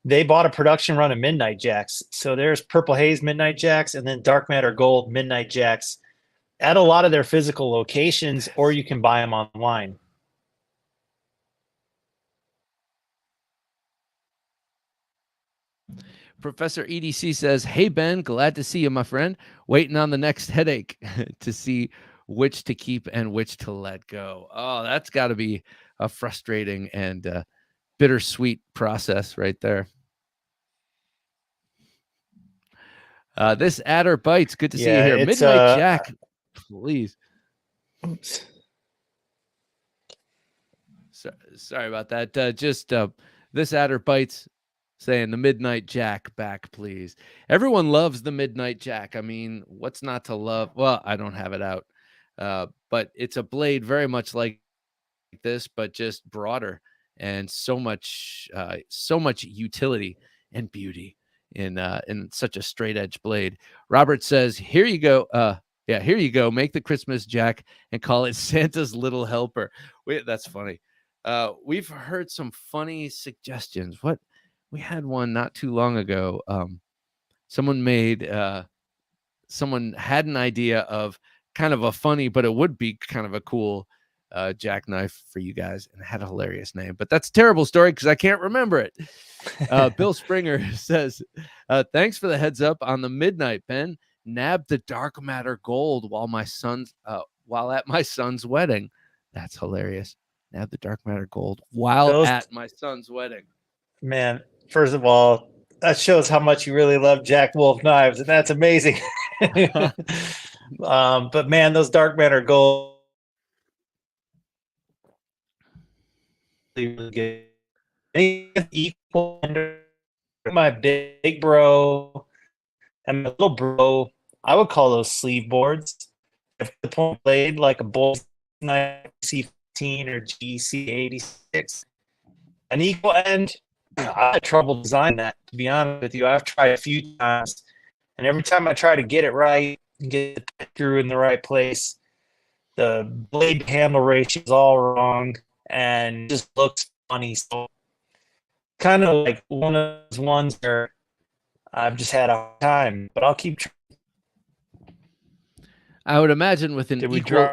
they bought a production run of Midnight Jacks. So there's Purple Haze Midnight Jacks and then Dark Matter Gold Midnight Jacks at a lot of their physical locations, or you can buy them online. Professor EDC says, hey, Ben, glad to see you, my friend. Waiting on the next headache to see which to keep and which to let go. Oh, that's got to be a frustrating and bittersweet process right there. This adder bites. Good to see you here. It's Midnight Jack, please. Oops. Sorry about that. This adder bites saying the Midnight Jack back, please. Everyone loves the Midnight Jack. I mean, what's not to love? Well, I don't have it out, but it's a blade very much like this, but just broader and so much utility and beauty in such a straight edge blade. Robert says, "Here you go. Yeah, here you go. Make the Christmas Jack and call it Santa's Little Helper." Wait, that's funny. We've heard some funny suggestions. What we had one not too long ago. Someone had an idea of kind of a funny, but it would be kind of a cool jackknife for you guys, and it had a hilarious name. But that's a terrible story because I can't remember it. Bill Springer says, "Thanks for the heads up on the midnight, Ben. Nabbed the dark matter gold while at my son's wedding. That's hilarious. Nabbed the dark matter gold while at my son's wedding." Man, first of all, that shows how much you really love Jack Wolf knives, and that's amazing. But man, those dark matter gold really good. Equal my big bro and my little bro, I would call those sleeve boards. If the point blade like a bull knife C15 or GC86, an equal end. I had trouble designing that, to be honest with you. I've tried a few times, and every time I try to get it right and get the pit through in the right place, the blade handle ratio is all wrong and just looks funny. So kind of like one of those ones where I've just had a hard time, but I'll keep trying. I would imagine with an Did we equal.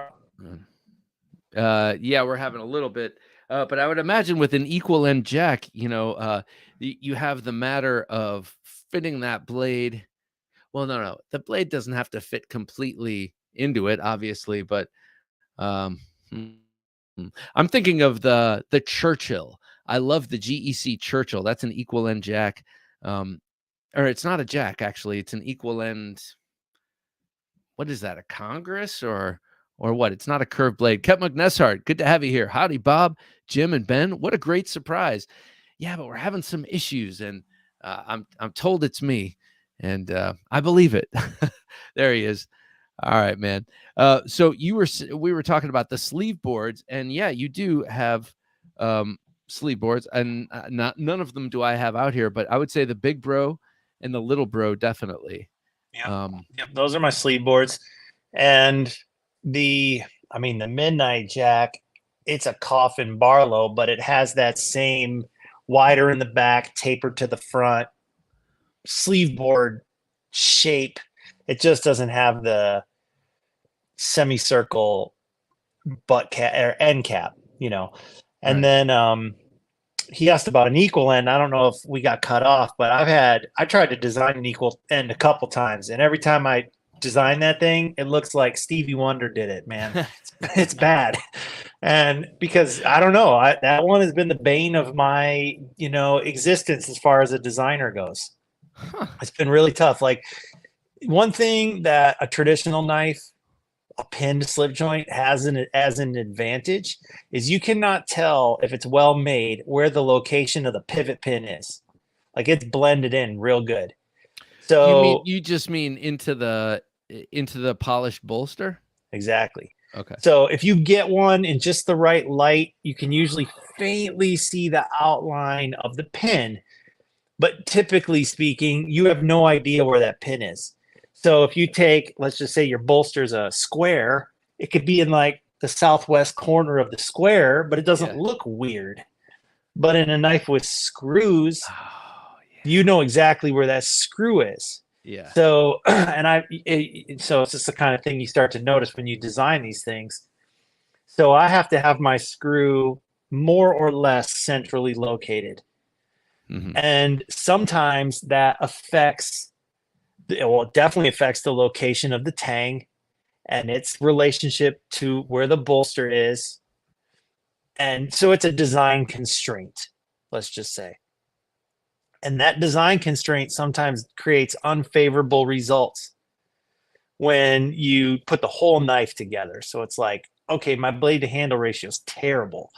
draw? Yeah, we're having a little bit, but I would imagine with an equal end jack, you have the matter of fitting that blade. Well, no, the blade doesn't have to fit completely into it, obviously, but I'm thinking of the Churchill. I love the GEC Churchill. That's an equal end jack, or it's not a jack actually. It's an equal end. What is that? A Congress or what? It's not a curved blade. Ket McNessart, good to have you here. Howdy, Bob, Jim, and Ben. What a great surprise! Yeah, but we're having some issues, and I'm told it's me, and I believe it. There he is. All right, man. So we were talking about the sleeve boards, and yeah, you do have sleeve boards, and none of them do I have out here, but I would say the big bro and the little bro definitely. Yep, those are my sleeve boards. And the Midnight Jack, it's a coffin Barlow, but it has that same wider in the back, tapered to the front sleeve board shape. It just doesn't have the semicircle butt cap or end cap, And then he asked about an equal end. I don't know if we got cut off, but I tried to design an equal end a couple times, and every time I design that thing, it looks like Stevie Wonder did it, man. It's bad. And because I don't know, that one has been the bane of my, existence as far as a designer goes. It's been really tough. Like, one thing that a traditional knife, a pinned slip joint, has as an advantage is you cannot tell if it's well made where the location of the pivot pin is. Like, it's blended in real good. So you just mean into the polished bolster? exactly. Okay. So if you get one in just the right light, you can usually faintly see the outline of the pin. But typically speaking, you have no idea where that pin is. So if you take, let's just say your bolster's a square, it could be in like the southwest corner of the square, but it doesn't look weird. But in a knife with screws, you know exactly where that screw is. Yeah. So, so it's just the kind of thing you start to notice when you design these things. So I have to have my screw more or less centrally located. Mm-hmm. And sometimes that affects, well, it definitely affects the location of the tang and its relationship to where the bolster is. And so it's a design constraint, let's just say. And that design constraint sometimes creates unfavorable results when you put the whole knife together. So it's like, okay, my blade to handle ratio is terrible.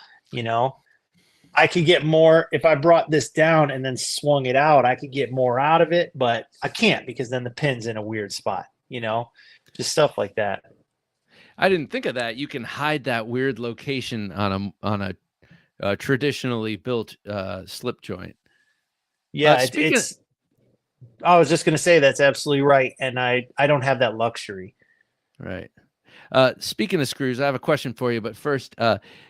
I could get more if I brought this down and then swung it out. I could get more out of it, but I can't because then the pin's in a weird spot, just stuff like that. I didn't think of that. You can hide that weird location on a traditionally built slip joint. Yeah, I was just going to say that's absolutely right, and I don't have that luxury. Right. Speaking of screws, I have a question for you, but first,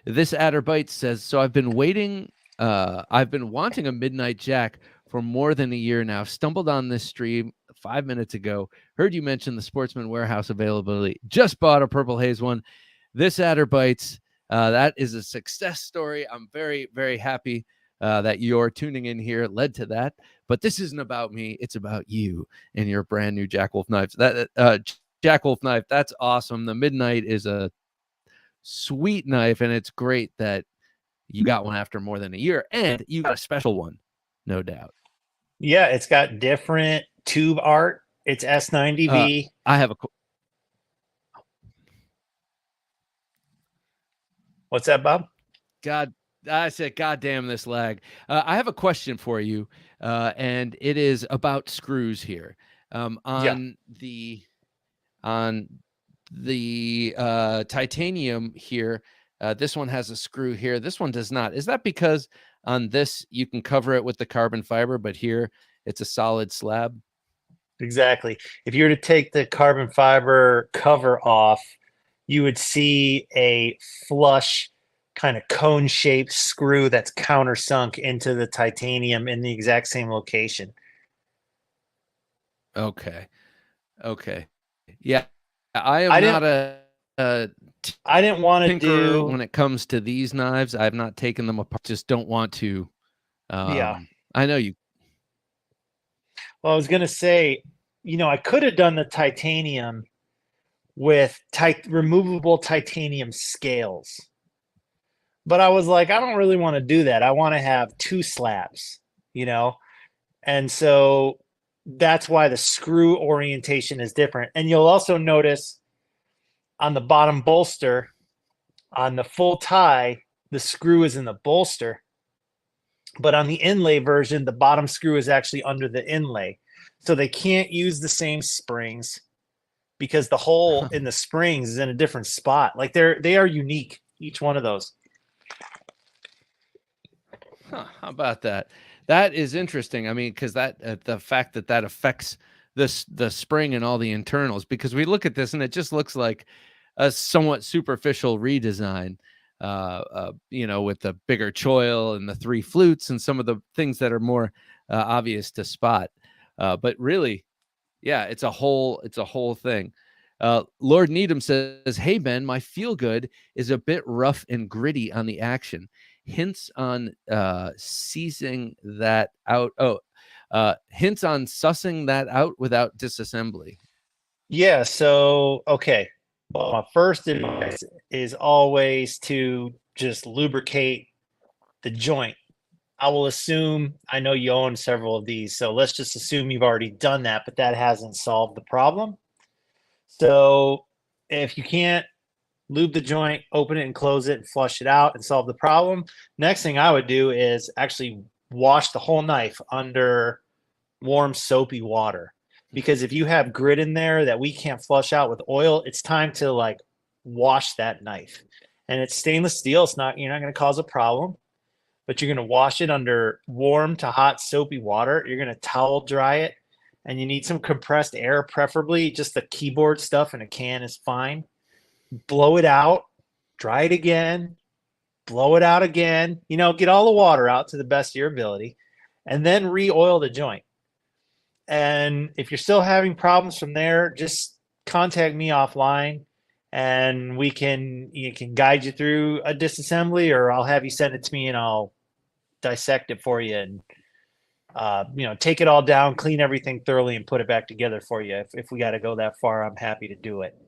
this Adderbite says, so I've been wanting a midnight jack for more than a year now. Stumbled on this stream 5 minutes ago. Heard you mention the Sportsman Warehouse availability. Just bought a Purple Haze one. This Adderbites, that is a success story. I'm very, very happy that you're tuning in here led to that. But this isn't about me. It's about you and your brand new Jack Wolf knives. Jack Wolf knife, that's awesome. The Midnight is a sweet knife, and it's great that you got one after more than a year, and you got a special one, no doubt. Yeah, it's got different tube art. It's S90V. I have a. What's that, Bob? I said, God damn this lag. I have a question for you, and it is about screws here. On the titanium here, this one has a screw here. This one does not. Is that because on this you can cover it with the carbon fiber, but here it's a solid slab? Exactly. If you were to take the carbon fiber cover off, you would see a flush kind of cone-shaped screw that's countersunk into the titanium in the exact same location. Okay. Yeah. I didn't want to do when it comes to these knives. I've not taken them apart. Just don't want to. Yeah. I know you. Well, I was going to say, I could have done the titanium with removable titanium scales. But I was like, I don't really want to do that. I want to have two slabs, And so that's why the screw orientation is different. And you'll also notice on the bottom bolster, on the full tie, the screw is in the bolster. But on the inlay version, the bottom screw is actually under the inlay. So they can't use the same springs because the hole in the springs is in a different spot. Like they are unique, each one of those. How about that? That is interesting. I mean, because that the fact that affects the spring and all the internals, because we look at this and it just looks like a somewhat superficial redesign, with the bigger choil and the 3 flutes and some of the things that are more obvious to spot. But really, yeah, it's a whole thing. Lord Needham says, "Hey Ben, my feel good is a bit rough and gritty on the action. hints on seizing that out. Hints on sussing that out without disassembly. Yeah. So, okay. Well, my first advice is always to just lubricate the joint. I will assume, I know you own several of these, so let's just assume you've already done that, but that hasn't solved the problem. So if you can't lube the joint, open it and close it and flush it out and solve the problem, next thing I would do is actually wash the whole knife under warm soapy water. Because if you have grit in there that we can't flush out with oil, it's time to like wash that knife. And it's stainless steel. It's not, you're not going to cause a problem, but you're going to wash it under warm to hot soapy water. You're going to towel dry it, and you need some compressed air, preferably just the keyboard stuff in a can is fine. Blow it out, dry it again, blow it out again, get all the water out to the best of your ability, and then re-oil the joint. And if you're still having problems from there, just contact me offline and you can guide you through a disassembly, or I'll have you send it to me and I'll dissect it for you and take it all down, clean everything thoroughly and put it back together for you. If we got to go that far, I'm happy to do it.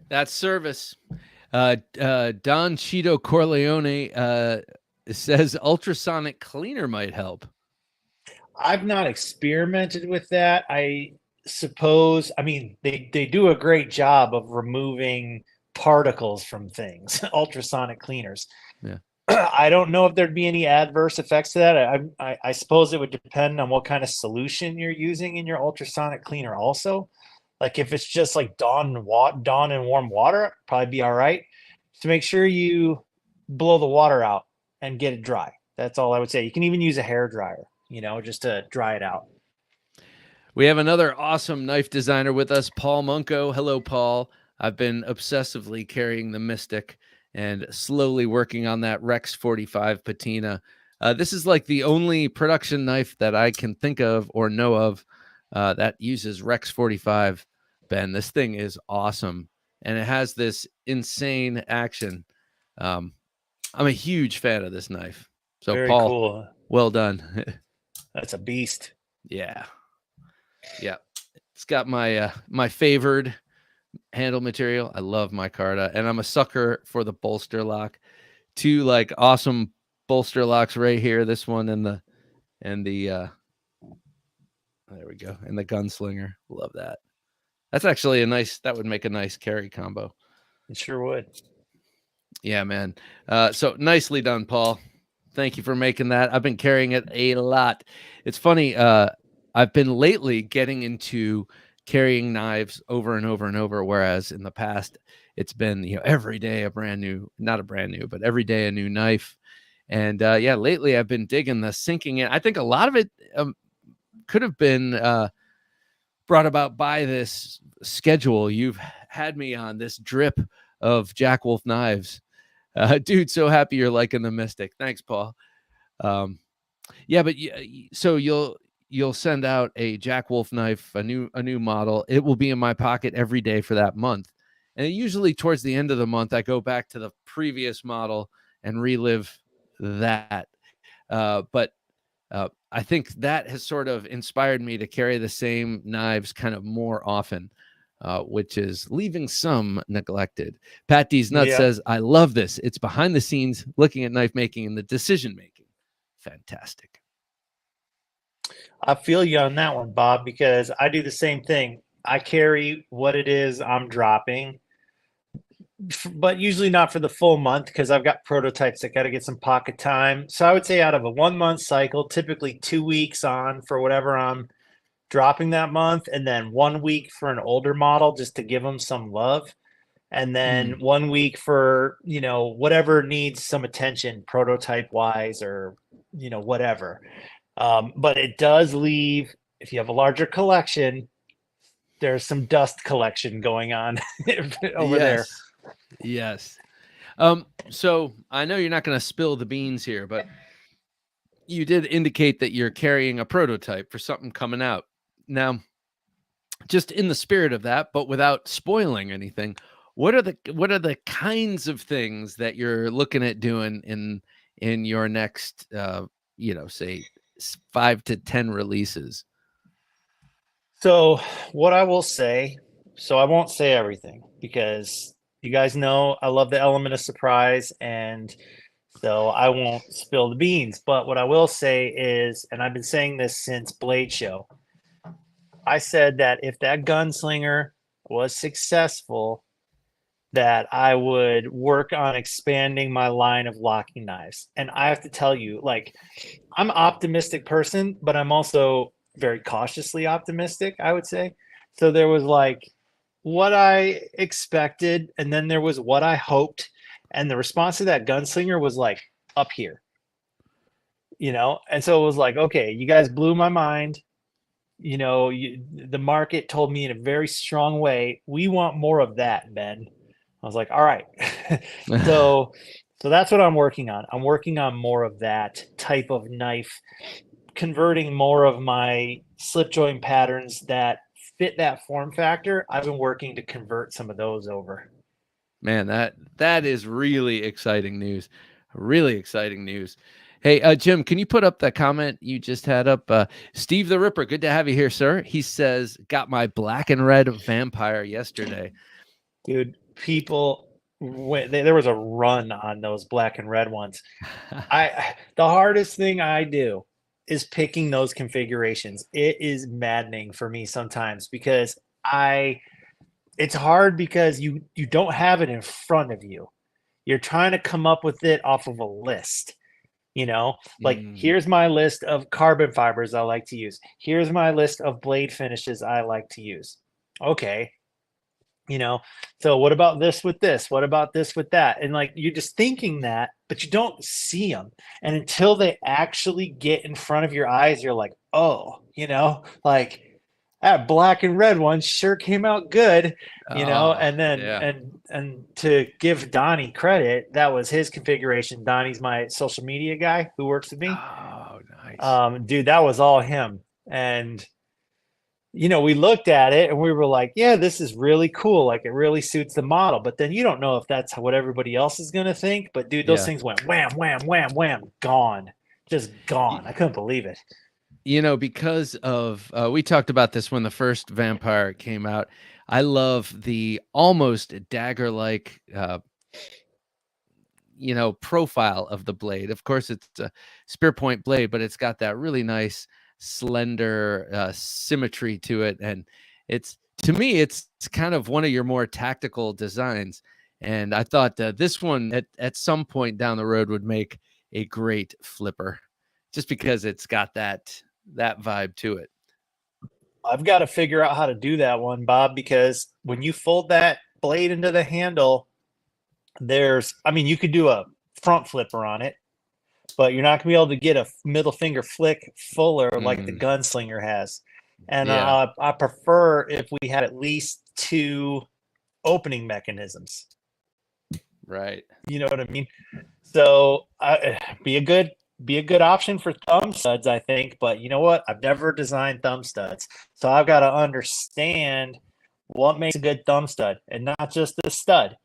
That's service. Don Cheeto Corleone says ultrasonic cleaner might help. I've not experimented with that. I suppose, they do a great job of removing particles from things, ultrasonic cleaners. Yeah. I don't know if there'd be any adverse effects to that. I suppose it would depend on what kind of solution you're using in your ultrasonic cleaner also. Like if it's just like Dawn and warm water, probably be all right. To make sure you blow the water out and get it dry. That's all I would say. You can even use a hair dryer, just to dry it out. We have another awesome knife designer with us, Paul Munko. Hello, Paul. I've been obsessively carrying the Mystic and slowly working on that Rex 45 patina. This is like the only production knife that I can think of or know of that uses Rex 45, Ben. This thing is awesome, and it has this insane action. I'm a huge fan of this knife. So, very Paul, cool. Well done. That's a beast. Yeah. It's got my my favored handle material. I love micarta, and I'm a sucker for the bolster lock. Two like awesome bolster locks right here. This one and the there we go, and the gunslinger. Love that. That's actually that would make a nice carry combo. It sure would. Yeah, man. So nicely done, Paul. Thank you for making that. I've been carrying it a lot. It's funny. I've been lately getting into carrying knives over and over and over, whereas in the past it's been every day every day a new knife. And lately I've been digging the sinking in. I think a lot of it could have been brought about by this schedule you've had me on, this drip of Jack Wolf knives. Dude, so happy you're liking the Mystic. Thanks, Paul. So you'll send out a Jack Wolf knife, a new model. It will be in my pocket every day for that month. And usually towards the end of the month, I go back to the previous model and relive that. But I think that has sort of inspired me to carry the same knives kind of more often, which is leaving some neglected. Pat D's Nuts says, I love this. It's behind the scenes, looking at knife making and the decision making. Fantastic. I feel you on that one, Bob, because I do the same thing. I carry what it is I'm dropping, but usually not for the full month because I've got prototypes that got to get some pocket time. So I would say out of a 1 month cycle, typically 2 weeks on for whatever I'm dropping that month, and then 1 week for an older model just to give them some love. And then 1 week for, whatever needs some attention prototype wise or, whatever. But it does leave, if you have a larger collection, there's some dust collection going on over there. Yes. So I know you're not going to spill the beans here, but you did indicate that you're carrying a prototype for something coming out. Now, just in the spirit of that, but without spoiling anything, what are the kinds of things that you're looking at doing in your next say 5 to 10 releases? So what I will say, so I won't say everything because you guys know I love the element of surprise, and so I won't spill the beans. But what I will say is, and I've been saying this since Blade Show, I said that if that gunslinger was successful, that I would work on expanding my line of locking knives. And I have to tell you, like, I'm an optimistic person, but I'm also very cautiously optimistic, I would say. So there was like what I expected, and then there was what I hoped. And the response to that gunslinger was like up here, And so it was like, okay, you guys blew my mind. The market told me in a very strong way, we want more of that, Ben. I was like, all right. so that's what I'm working on. I'm working on more of that type of knife, converting more of my slip joint patterns that fit that form factor. I've been working to convert some of those over. Man, that is really exciting news. Really exciting news. Hey, Jim, can you put up that comment you just had up? Steve the Ripper, good to have you here, sir. He says, got my black and red vampire yesterday. Dude, there was a run on those black and red ones. The hardest thing I do is picking those configurations. It is maddening for me sometimes because it's hard because you don't have it in front of you. You're trying to come up with it off of a list. Here's my list of carbon fibers I like to use. Here's my list of blade finishes I like to use. Okay. So what about this with this? What about this with that? And like, you're just thinking that, but you don't see them. And until they actually get in front of your eyes, you're like, oh, like that black and red one sure came out good, and then, yeah. and to give Donnie credit, that was his configuration. Donnie's my social media guy who works with me. Oh, nice. Dude, that was all him. And, we looked at it and we were like, yeah, this is really cool. Like, it really suits the model. But then you don't know if that's what everybody else is going to think. But dude, those things went wham, wham, wham, wham, gone. Just gone. I couldn't believe it. Because of we talked about this when the first vampire came out. I love the almost dagger-like profile of the blade. Of course, it's a spear point blade, but it's got that really nice slender symmetry to it, and to me it's kind of one of your more tactical designs. And I thought this one at some point down the road would make a great flipper, just because it's got that vibe to it. I've got to figure out how to do that one, Bob, because when you fold that blade into the handle, you could do a front flipper on it, but you're not gonna be able to get a middle finger flick fuller like the gunslinger has. And I prefer if we had at least 2 opening mechanisms. Right. You know what I mean? So be a good option for thumb studs, I think. But you know what? I've never designed thumb studs, so I've got to understand what makes a good thumb stud, and not just the stud,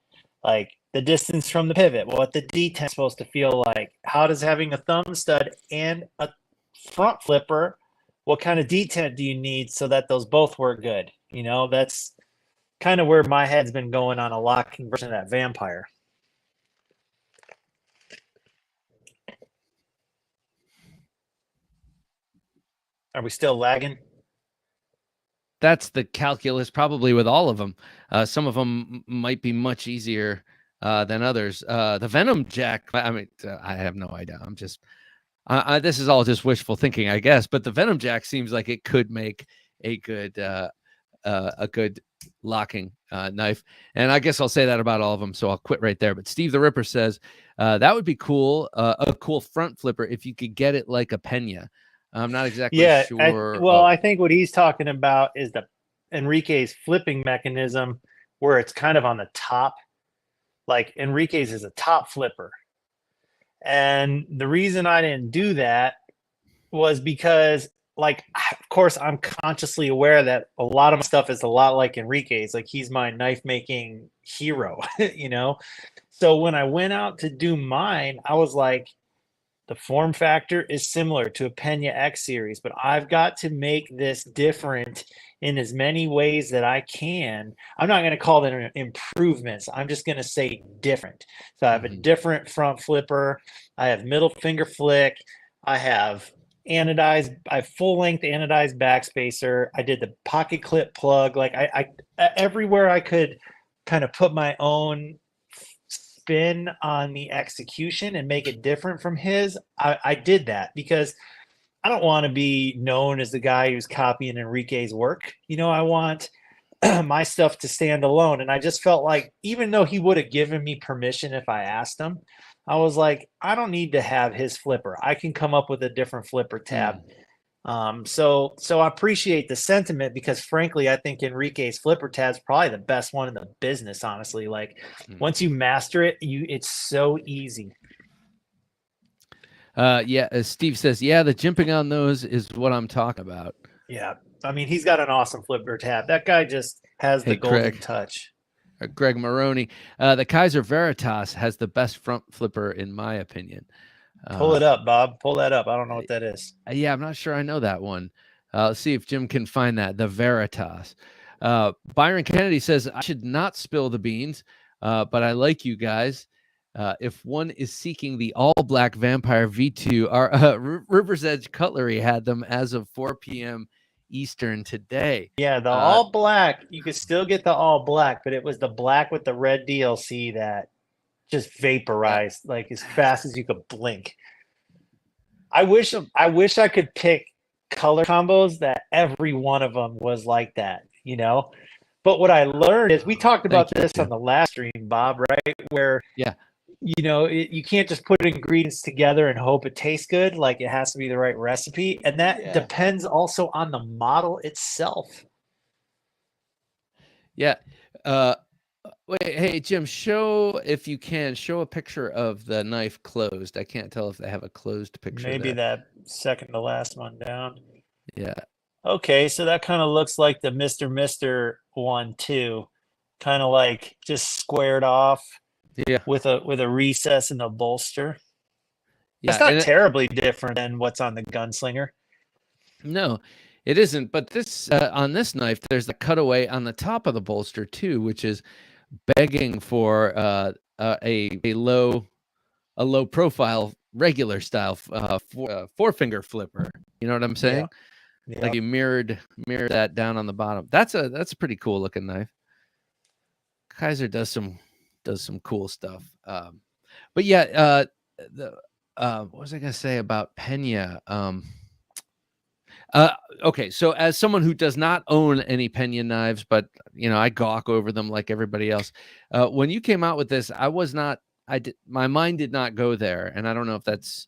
like the distance from the pivot, what the detent is supposed to feel like. How does having a thumb stud and a front flipper, what kind of detent do you need so that those both work good? That's kind of where my head's been going on a locking version of that vampire. Are we still lagging? That's the calculus probably with all of them. Some of them might be much easier than others. The Venom Jack, I have no idea. I'm just, this is all just wishful thinking, I guess. But the Venom Jack seems like it could make a good locking knife. And I guess I'll say that about all of them. So I'll quit right there. But Steve the Ripper says that would be cool. A cool front flipper if you could get it like a Pena. I'm not exactly sure. I think what he's talking about is the Enrique's flipping mechanism, where it's kind of on the top. Like Enrique's is a top flipper. And the reason I didn't do that was because like, of course, I'm consciously aware that a lot of my stuff is a lot like Enrique's. Like, he's my knife making hero, you know? So when I went out to do mine, I was like, the form factor is similar to a Pena X series, but I've got to make this different in as many ways that I can. I'm not going to call them improvements. I'm just going to say different. So I have a different front flipper. I have middle finger flick. I have anodized, I have full length anodized backspacer. I did the pocket clip plug. Like I everywhere I could kind of put my own spin on the execution and make it different from his. I did that because I don't want to be known as the guy who's copying Enrique's work. You know, I want my stuff to stand alone. And I just felt like, even though he would have given me permission if I asked him, I was like, I don't need to have his flipper. I can come up with a different flipper tab. So I appreciate the sentiment, because frankly, I think Enrique's flipper tab is probably the best one in the business. Honestly, like once you master it, it's so easy. Yeah, as Steve says, yeah, the jimping on those is what I'm talking about. Yeah, I mean, he's got an awesome flipper tab. That guy just has the golden touch. Greg Maroney, the Kaiser Veritas has the best front flipper in my opinion. Pull it up, Bob. Pull that up. I don't know what that is. Yeah, I'm not sure I know that one. Let's see if Jim can find that. The Veritas. Byron Kennedy says, I should not spill the beans, but I like you guys. If one is seeking the all-black Vampire V2, our River's Edge Cutlery had them as of 4 p.m. Eastern today. Yeah, the all black. You could still get the all black, but it was the black with the red DLC that just vaporized like as fast as you could blink. I wish I could pick color combos that every one of them was like that, you know? But what I learned is, we talked about this on the last stream, Bob, right? Where, you know, you can't just put ingredients together and hope it tastes good. Like, it has to be the right recipe. And that depends also on the model itself. Yeah. Wait, hey, Jim, if you can, show a picture of the knife closed. I can't tell if they have a closed picture. Maybe that second to last one down. Yeah. Okay, so that kind of looks like the Mr. one too. Kind of like just squared off. Yeah. With a recess in the bolster. Yeah. It's not terribly different than what's on the Gunslinger. No, it isn't. But this on this knife, there's the cutaway on the top of the bolster too, which is begging for a low profile regular style four finger flipper. You know what I'm saying? Yeah. Like you mirrored that down on the bottom. That's a pretty cool looking knife. Kaiser does some cool stuff. But yeah, what was I gonna say about Pena? Okay, so as someone who does not own any Pena knives, but you know, I gawk over them like everybody else. When you came out with this, my mind did not go there, and I don't know if that's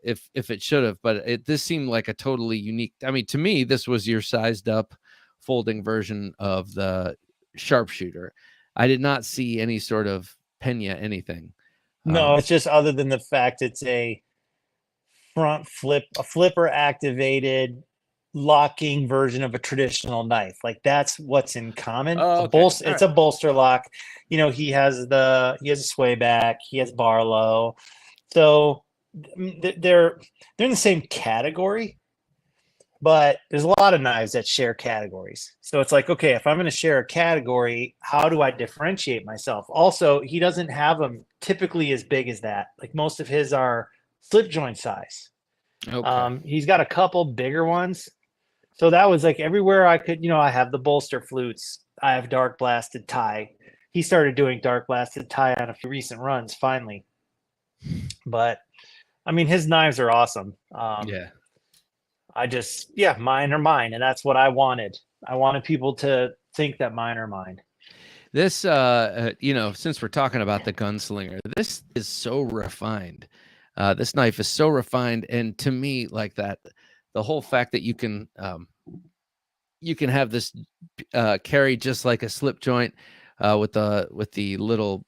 if it should have, but this seemed like a totally unique. I mean, to me, this was your sized up, folding version of the sharpshooter. I did not see any sort of Pena anything. No, it's just, other than the fact it's a front flipper activated locking version of a traditional knife. Like, that's what's in common. It's a bolster lock. You know, he has a sway back, he has Barlow. So they're in the same category, but there's a lot of knives that share categories. So it's like, okay, if I'm going to share a category, how do I differentiate myself? Also, he doesn't have them typically as big as that. Like, most of his are slip joint size. Okay. He's got a couple bigger ones. So that was like, everywhere I could, you know, I have the bolster flutes. I have dark blasted tie. He started doing dark blasted tie on a few recent runs, finally. But I mean, his knives are awesome. Mine are mine, and that's what I wanted. I wanted people to think that mine are mine. This, you know, since we're talking about the Gunslinger, this is so refined. This knife is so refined, and to me, like that, the whole fact that you can have this carry just like a slip joint with the little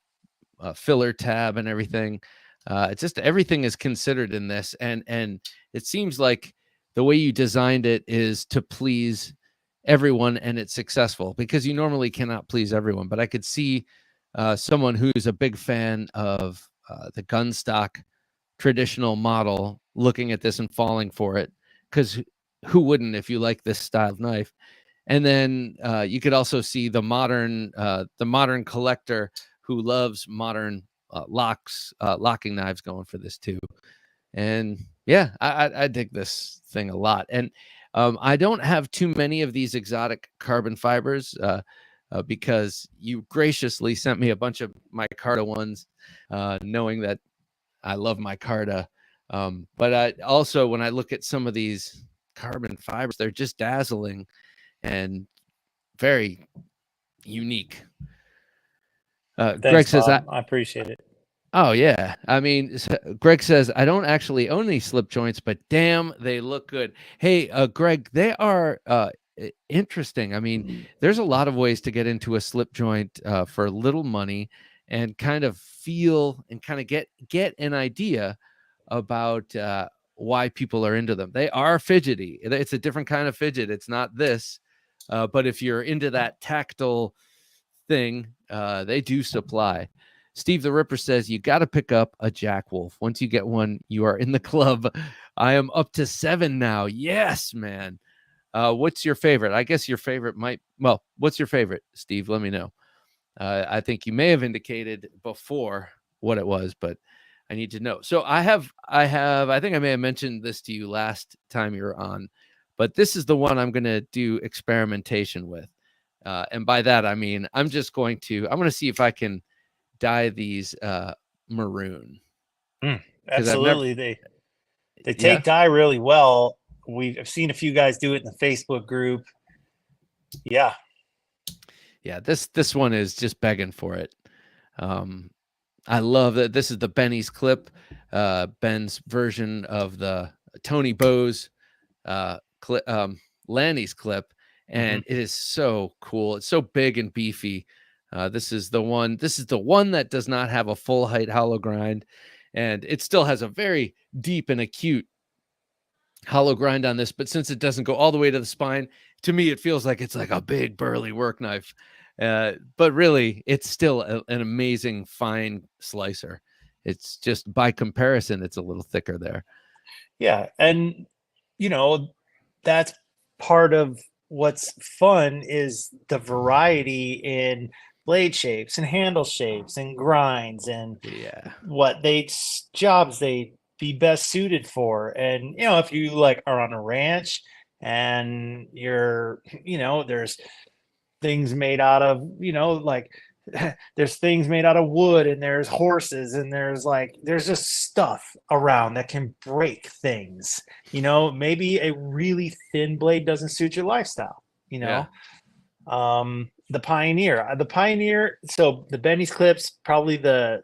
filler tab and everything. It's just, everything is considered in this, and it seems like the way you designed it is to please everyone, and it's successful because you normally cannot please everyone. But I could see someone who's a big fan of the gun stock traditional model looking at this and falling for it, because who wouldn't if you like this style of knife? And then you could also see the modern collector who loves modern locking knives going for this too. And yeah, I dig this thing a lot. And I don't have too many of these exotic carbon fibers because you graciously sent me a bunch of micarta ones, knowing that I love micarta. But I also, when I look at some of these carbon fibers, they're just dazzling and very unique. Thanks, Greg says, Bob. I appreciate it. oh, yeah. I mean, Greg says, I don't actually own these slip joints, but damn, they look good. Hey, Greg, they are interesting. I mean, there's a lot of ways to get into a slip joint for little money and kind of feel and kind of get an idea about why people are into them. They are fidgety. It's a different kind of fidget. It's not this. But if you're into that tactile thing, they do supply. Steve the Ripper says, you got to pick up a Jack Wolf. Once you get one, you are in the club. I am up to 7 now. Yes, man. What's your favorite? I guess your favorite what's your favorite, Steve? Let me know. I think you may have indicated before what it was, but I need to know. So I think I may have mentioned this to you last time you were on, but this is the one I'm going to do experimentation with. And by that, I mean, I'm going to see if I can dye these maroon. Absolutely. They take dye really well. I've seen a few guys do it in the Facebook group. Yeah. Yeah, this one is just begging for it. I love that this is the Benny's clip, Ben's version of the Tony Bowes clip, Lanny's clip, and it is so cool. It's so big and beefy. This is the one that does not have a full height hollow grind, and it still has a very deep and acute hollow grind on this, but since it doesn't go all the way to the spine, to me it feels like it's like a big burly work knife, but really it's still an amazing fine slicer. It's just, by comparison, it's a little thicker there. Yeah, and that's part of what's fun is the variety in blade shapes and handle shapes and grinds and what jobs they be best suited for. And if you are on a ranch and there's things made out of there's things made out of wood, and there's horses, and there's just stuff around that can break things. Maybe a really thin blade doesn't suit your lifestyle. The Pioneer, so the Benny's clips, probably the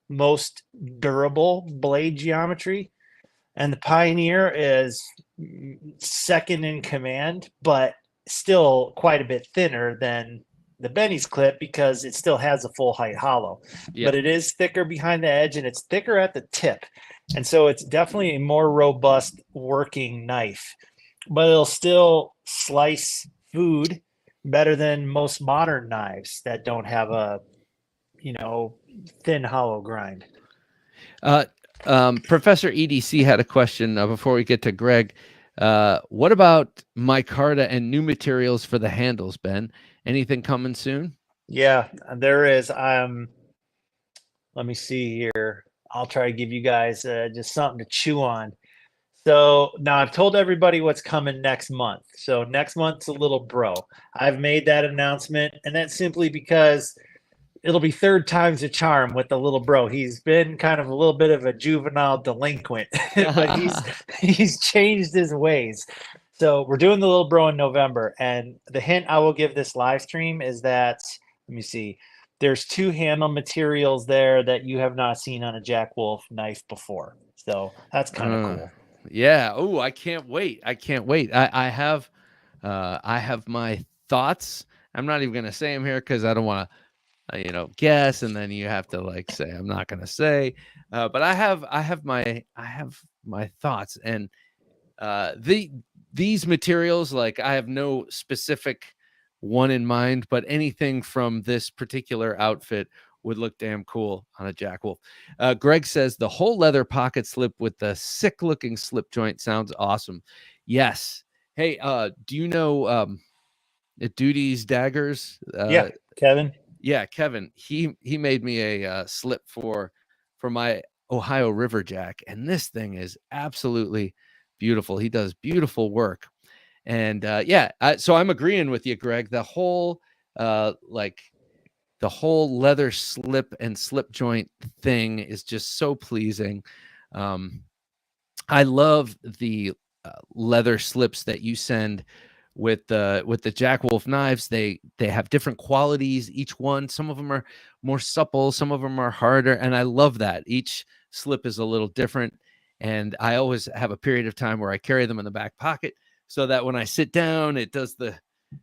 most durable blade geometry, and the Pioneer is second in command, but still quite a bit thinner than the Benny's clip because it still has a full height hollow, but it is thicker behind the edge and it's thicker at the tip. And so it's definitely a more robust working knife, but it'll still slice food better than most modern knives that don't have a, thin hollow grind. Professor EDC had a question before we get to Greg. What about micarta and new materials for the handles, Ben? Anything coming soon? Yeah, there is. Let me see here. I'll try to give you guys just something to chew on. So now I've told everybody what's coming next month. So next month's a little bro. I've made that announcement, and that's simply because it'll be third time's a charm with the little bro. He's been kind of a little bit of a juvenile delinquent, but he's changed his ways. So we're doing the little bro in November, and the hint I will give this live stream is that, let me see, there's 2 handle materials there that you have not seen on a Jack Wolf knife before. So that's kind of cool. Yeah. Oh, I can't wait. I have my thoughts. I'm not even going to say them here because I don't want to, guess. And then you have to say, I'm not going to say, but I have my thoughts, and These materials, like I have no specific one in mind, but anything from this particular outfit would look damn cool on a Jack Wolf. Greg says the whole leather pocket slip with the sick looking slip joint sounds awesome. Yes. Hey, do you know Duty's Daggers? Yeah, Kevin. Yeah, Kevin. He made me a slip for my Ohio River Jack, and this thing is absolutely beautiful. He does beautiful work. And so I'm agreeing with you, Greg. The whole the whole leather slip and slip joint thing is just so pleasing. I love the leather slips that you send with the Jack Wolf knives. They have different qualities, each one. Some of them are more supple, some of them are harder, and I love that. Each slip is a little different, and I always have a period of time where I carry them in the back pocket so that when I sit down, it does the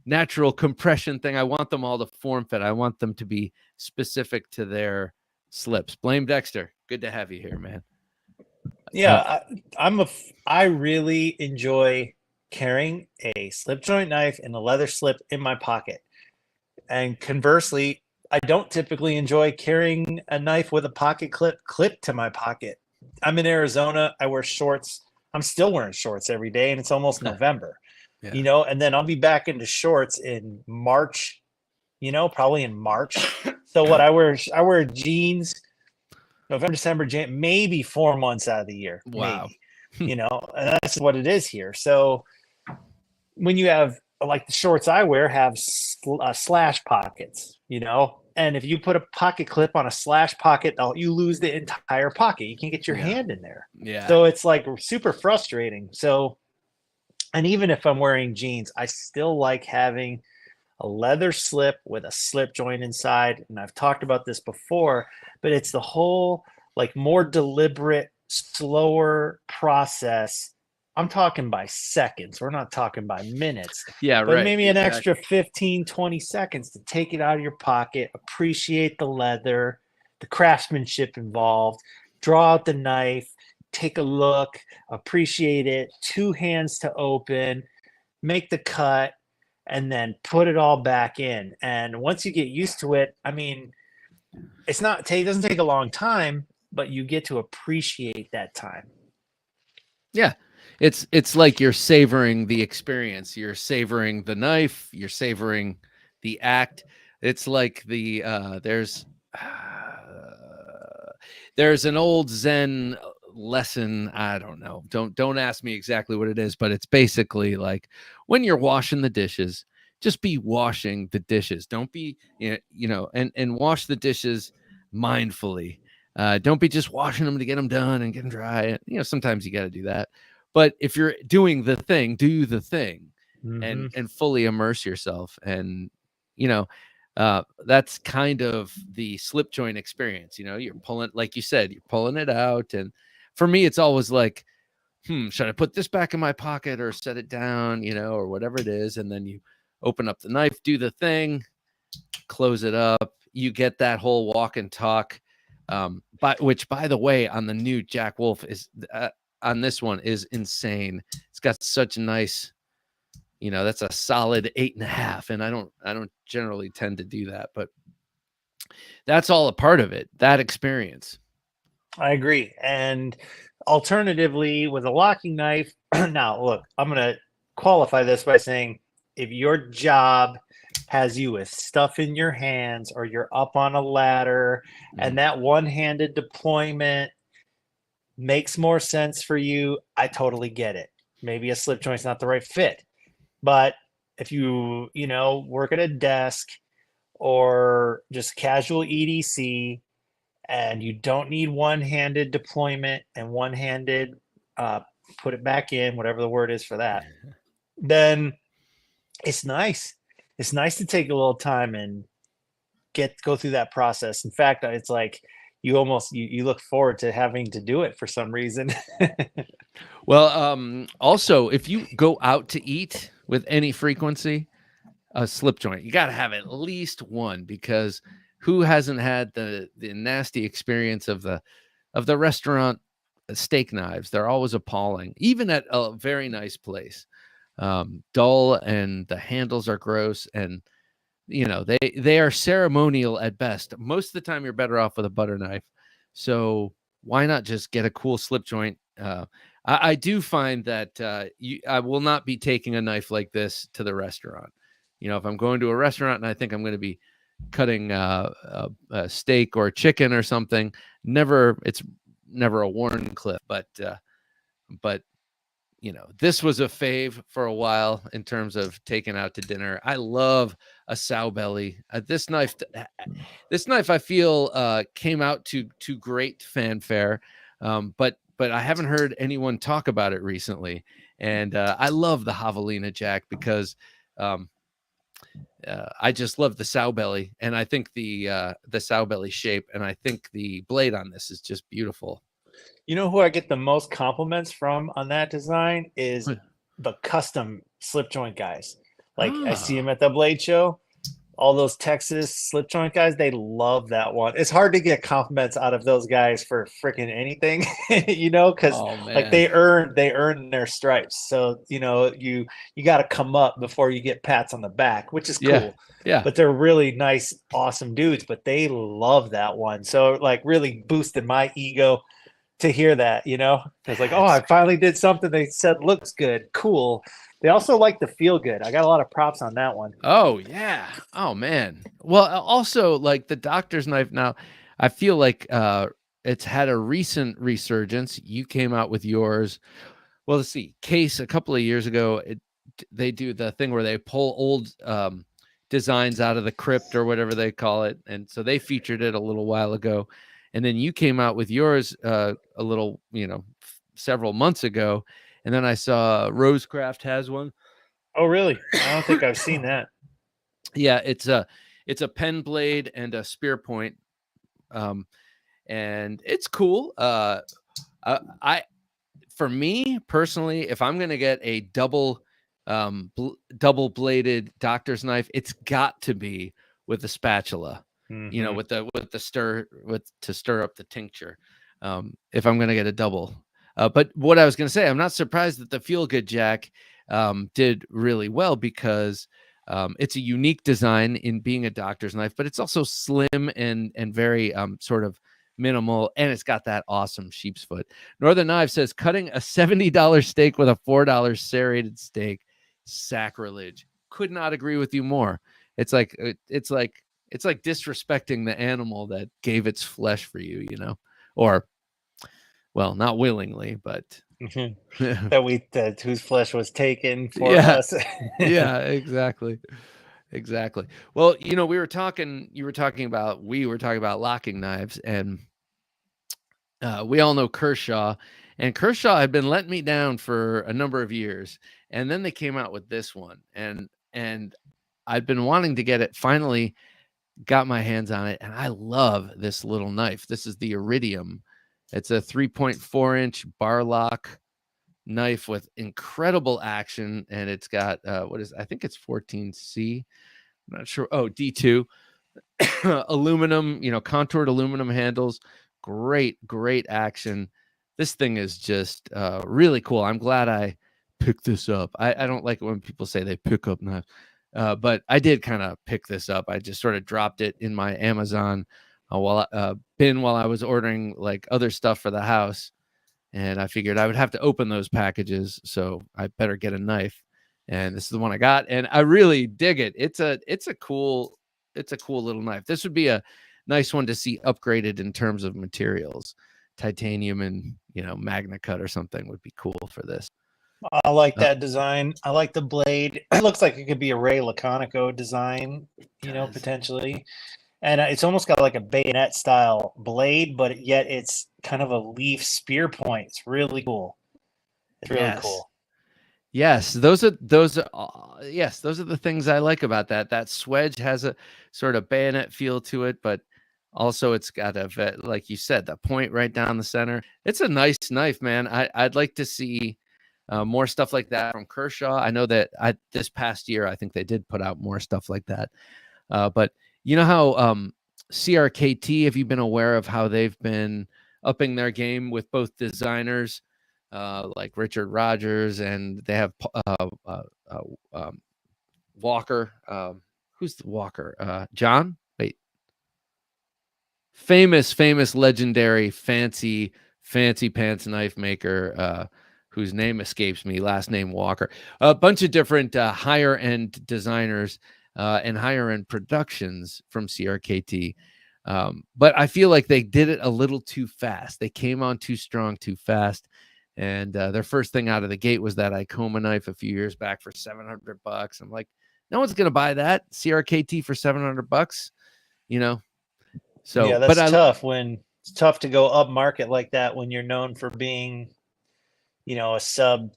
natural compression thing. I want them all to form fit. I want them to be specific to their slips. Blame Dexter. Good to have you here, man. Yeah, I really enjoy carrying a slip joint knife and a leather slip in my pocket. And conversely, I don't typically enjoy carrying a knife with a pocket clip to my pocket. I'm in Arizona. I wear shorts. I'm still wearing shorts every day, and it's almost November. Yeah. And then I'll be back into shorts in March, probably in March. So what I wear jeans November, December, January, maybe 4 months out of the year. Wow. Maybe, and that's what it is here. So when you have, like, the shorts I wear have slash pockets, and if you put a pocket clip on a slash pocket, you lose the entire pocket. You can't get your hand in there. Yeah. So it's like super frustrating. So, and even if I'm wearing jeans, I still like having a leather slip with a slip joint inside. And I've talked about this before, but it's the whole, like, more deliberate, slower process. I'm talking by seconds. We're not talking by minutes. Yeah, but right. Maybe an extra 15, 20 seconds to take it out of your pocket, appreciate the leather, the craftsmanship involved, draw out the knife, take a look, appreciate it, 2 hands to open, make the cut, and then put it all back in. And once you get used to it, I mean, it doesn't take a long time, but you get to appreciate that time. Yeah. It's like you're savoring the experience. You're savoring the knife. You're savoring the act. It's like there's an old Zen lesson. I don't know. Don't ask me exactly what it is, but it's basically like when you're washing the dishes, just be washing the dishes. Don't be, and wash the dishes mindfully. Don't be just washing them to get them done and get them dry. Sometimes you got to do that. But if you're doing the thing, do the thing, and fully immerse yourself. And, that's kind of the slip joint experience. You're pulling, like you said, you're pulling it out. And for me, it's always like, should I put this back in my pocket or set it down, or whatever it is. And then you open up the knife, do the thing, close it up. You get that whole walk and talk. Which, by the way, on the new Jack Wolf is on this one is insane. It's got such a nice, that's a solid 8.5. And I don't generally tend to do that, but that's all a part of it, that experience. I agree. And alternatively, with a locking knife, now look, I'm going to qualify this by saying, if your job has you with stuff in your hands, or you're up on a ladder, and that one-handed deployment makes more sense for you, I totally get it. Maybe a slip joint's not the right fit. But if you, work at a desk or just casual EDC, and you don't need one-handed deployment and one-handed put it back in, whatever the word is for that, then it's nice. It's nice to take a little time and go through that process. In fact, it's like you look forward to having to do it for some reason. Well, also, if you go out to eat with any frequency, a slip joint, you got to have at least one, because who hasn't had the nasty experience of the restaurant steak knives. They're always appalling, even at a very nice place. Dull, and the handles are gross, and they are ceremonial at best. Most of the time, you're better off with a butter knife. So why not just get a cool slip joint? I do find that I will not be taking a knife like this to the restaurant. If I'm going to a restaurant and I think I'm going to be cutting a steak or chicken or something, it's never a Warncliffe, but this was a fave for a while in terms of taking out to dinner. I love a sow belly. This knife, I feel came out to great fanfare, but I haven't heard anyone talk about it recently. And I love the javelina, Jack, because I just love the sow belly, and I think the sow belly shape, and I think the blade on this is just beautiful. You know who I get the most compliments from on that design is the custom slip joint guys. Like I see them at the Blade Show. All those Texas slip joint guys, they love that one. It's hard to get compliments out of those guys for freaking anything, because like they earn their stripes. So you got to come up before you get pats on the back, which is cool. Yeah. But they're really nice, awesome dudes. But they love that one. So like really boosted my ego to hear that, it's like, oh, I finally did something they said looks good, cool. They also like to feel good. I got a lot of props on that one. Oh yeah. Oh man. Well, also like the doctor's knife now, I feel like it's had a recent resurgence. You came out with yours. Well, let's see. Case a couple of years ago, they do the thing where they pull old designs out of the crypt or whatever they call it, and so they featured it a little while ago. And then you came out with yours a little, several months ago. And then I saw Rosecraft has one. Oh, really? I don't think I've seen that. Yeah, it's a pen blade and a spear point, and it's cool. For me personally, if I'm gonna get a double bladed doctor's knife, it's got to be with a spatula. Mm-hmm. With the to stir up the tincture. If I'm gonna get a double. But what I was gonna say, I'm not surprised that the Feel Good Jack did really well, because it's a unique design in being a doctor's knife, but it's also slim and very sort of minimal, and it's got that awesome sheep's foot. Northern Knife says cutting a $70 steak with a $4 serrated steak, sacrilege. Could not agree with you more. It's like disrespecting the animal that gave its flesh for you, or, well, not willingly, but that whose flesh was taken for us. Yeah, exactly. Well, you were talking about locking knives, and we all know Kershaw, and Kershaw had been letting me down for a number of years, and then they came out with this one, and I'd been wanting to get it. Finally got my hands on it, and I love this little knife. This is the Iridium. It's a 3.4-inch bar lock knife with incredible action, and it's got I think it's 14C. I'm not sure. Oh, D2. Aluminum, contoured aluminum handles. Great action. This thing is just really cool. I'm glad I picked this up. I don't like it when people say they pick up knives. But I did kind of pick this up. I just sort of dropped it in my Amazon bin while I was ordering like other stuff for the house, and I figured I would have to open those packages, so I better get a knife. And this is the one I got, and I really dig it. It's a cool little knife. This would be a nice one to see upgraded in terms of materials. Titanium and Magna Cut or something would be cool for this. I like that design. I like the blade. It looks like it could be a Ray Laconico design, potentially. And it's almost got like a bayonet style blade, but yet it's kind of a leaf spear point. It's really cool. It's really cool. Yes, those are the things I like about that. That swedge has a sort of bayonet feel to it, but also it's got like you said, the point right down the center. It's a nice knife, man. I'd like to see more stuff like that from Kershaw. I know that this past year, I think they did put out more stuff like that. But you know how CRKT, have you been aware of how they've been upping their game with both designers like Richard Rogers, and they have Walker. Who's the Walker? John? Wait. Famous, legendary, fancy pants knife maker, whose name escapes me, last name Walker. A bunch of different higher end designers and higher end productions from CRKT. But I feel like they did it a little too fast. They came on too strong, too fast. And their first thing out of the gate was that Icoma knife a few years back for $700. I'm like, no one's going to buy that CRKT for $700, you know? So, yeah, but that's tough when it's tough to go up market like that when you're known for being, a sub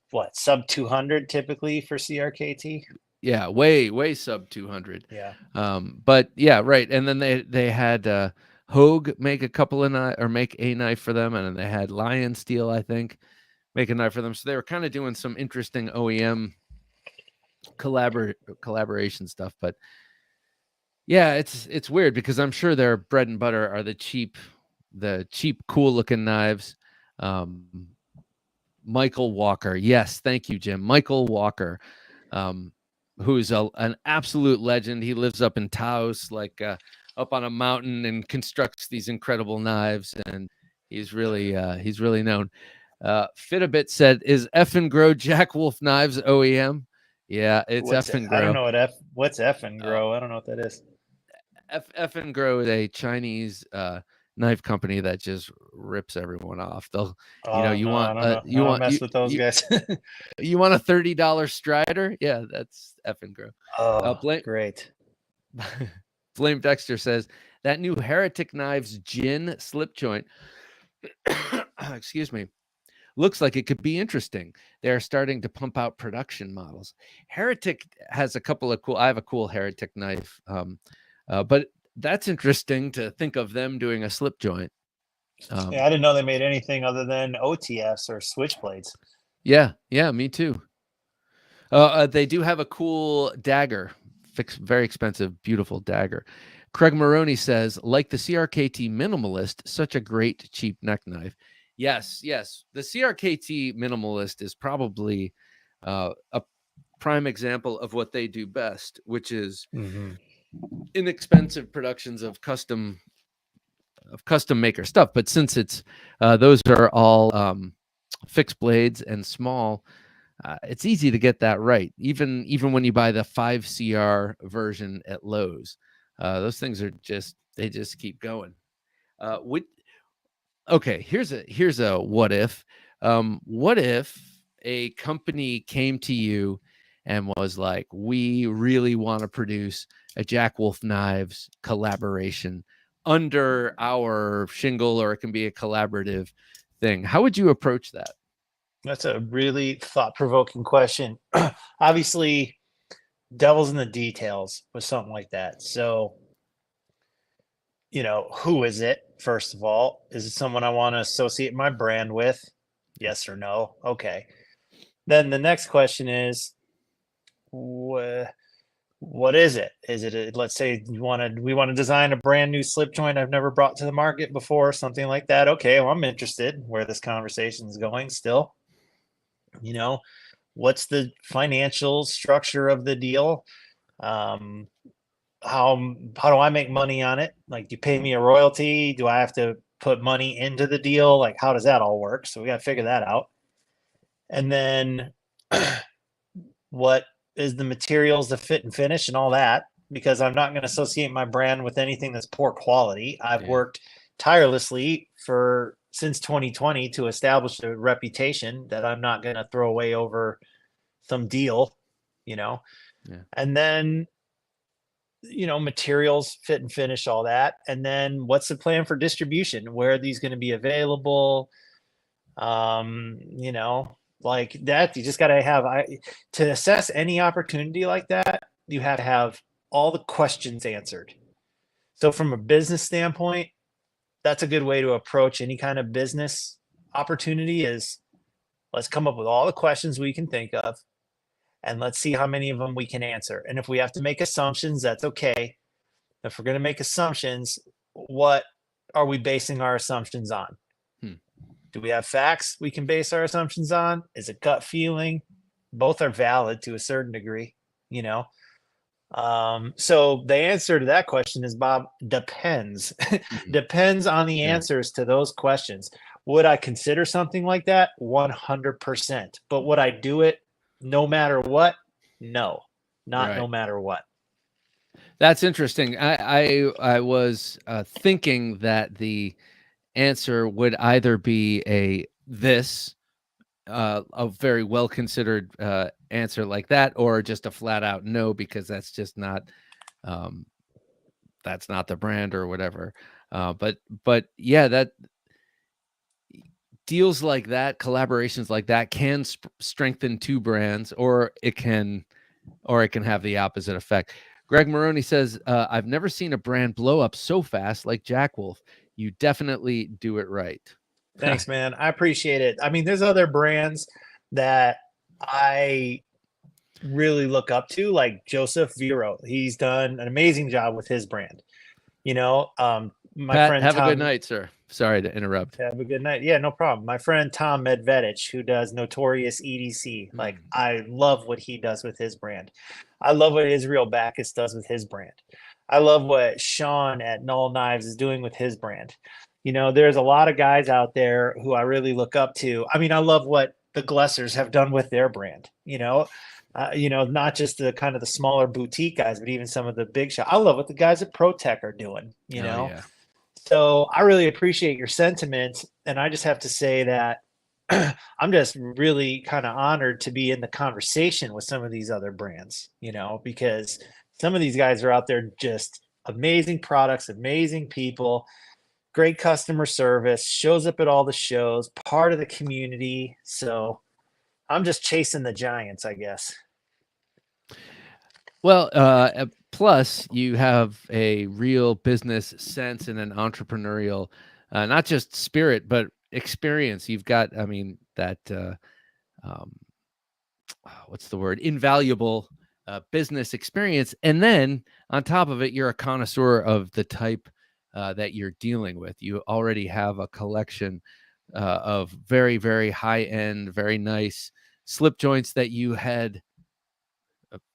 200 typically for CRKT. Yeah, way sub 200. Yeah. But yeah, right. And then they had Hogue make make a knife for them, and then they had Lion Steel, I think, make a knife for them. So they were kind of doing some interesting OEM collaboration stuff. But yeah, it's weird because I'm sure their bread and butter are the cheap, cool looking knives. Michael Walker. Yes, thank you, Jim. Michael Walker, who's an absolute legend. He lives up in Taos, like up on a mountain, and constructs these incredible knives. And he's really known. Fitabit said, "Is Effin Grow Jack Wolf Knives OEM?" Yeah, it's Effin Grow. I don't know what's Effin Grow. I don't know what that is. Effin Grow is a Chinese knife company that just rips everyone off. They'll, you want mess with those guys. You want a $30 Strider? Yeah, that's Effin Grow. Great. Flame Dexter says that new Heretic Knives gin slip joint, excuse me, looks like it could be interesting. They're starting to pump out production models. Heretic has a couple of cool. I have a cool Heretic knife, but that's interesting to think of them doing a slip joint. I didn't know they made anything other than OTFs or switchblades. Yeah, me too. They do have a cool dagger, very expensive, beautiful dagger. Craig Maroney says, like the CRKT Minimalist, such a great cheap neck knife. Yes. The CRKT Minimalist is probably a prime example of what they do best, which is inexpensive productions of custom maker stuff. But since it's those are all fixed blades and small, it's easy to get that right. Even when you buy the 5CR version at Lowe's, those things are just keep going. Okay, here's a what if. What if a company came to you and was like, we really want to produce a Jack Wolf Knives collaboration under our shingle, or it can be a collaborative thing? How would you approach that? That's a really thought-provoking question. Obviously, devil's in the details with something like that. So, who is it? First of all, is it someone I want to associate my brand with? Yes or no? Okay. Then the next question is, what is it? Is it let's say we want to design a brand new slip joint I've never brought to the market before, something like that. Okay, well, I'm interested where this conversation is going still. What's the financial structure of the deal? How do I make money on it? Like, do you pay me a royalty? Do I have to put money into the deal? Like, how does that all work? So we got to figure that out. And then what is the materials, the fit and finish and all that? Because I'm not going to associate my brand with anything that's poor quality. I've worked tirelessly since 2020 to establish a reputation that I'm not going to throw away over some deal, and then, materials, fit and finish, all that. And then what's the plan for distribution? Where are these going to be available? Like that, you just got to have, to assess any opportunity like that, you have to have all the questions answered. So from a business standpoint, that's a good way to approach any kind of business opportunity is, let's come up with all the questions we can think of, and let's see how many of them we can answer. And if we have to make assumptions, that's okay. If we're going to make assumptions, what are we basing our assumptions on? Do we have facts we can base our assumptions on? Is it gut feeling? Both are valid to a certain degree, you know. So the answer to that question is, Bob, depends. Mhm. Depends on the Yeah. answers to those questions. Would I consider something like that? 100%. But would I do it no matter what? No, not no Right. matter what. That's interesting. I was thinking that the answer would either be a very well considered answer like that, or just a flat out no, because um, that's not the brand or whatever. But yeah, that deals like that, collaborations like that can strengthen two brands, or it can have the opposite effect. Greg Maroney says, I've never seen a brand blow up so fast like Jack Wolf. You definitely do it right. Thanks, man. I appreciate it. I mean, there's other brands that I really look up to, like Joseph Vero. He's done an amazing job with his brand. My Pat, friend have a good Tom. night, sir. Sorry to interrupt. Have a good night. Yeah, no problem. My friend Tom Medvedich, who does Notorious EDC, like Mm. I love what he does with his brand. I love what Israel Backus does with his brand. I love what Sean at Null Knives is doing with his brand. There's a lot of guys out there who I really look up to. I mean, I love what the Glessers have done with their brand. Not just the kind of the smaller boutique guys, but even some of the big shop. I love what the guys at ProTech are doing. Oh yeah. So I really appreciate your sentiment. And I just have to say that I'm just really kind of honored to be in the conversation with some of these other brands, because some of these guys are out there just amazing products, amazing people, great customer service, shows up at all the shows, part of the community. So I'm just chasing the giants, I guess. Well, plus you have a real business sense and an entrepreneurial, not just spirit, but experience. You've got, I mean, that um, what's the word? Invaluable business experience, and then on top of it, you're a connoisseur of the type that you're dealing with. You already have a collection of very, very high end, very nice slip joints that you had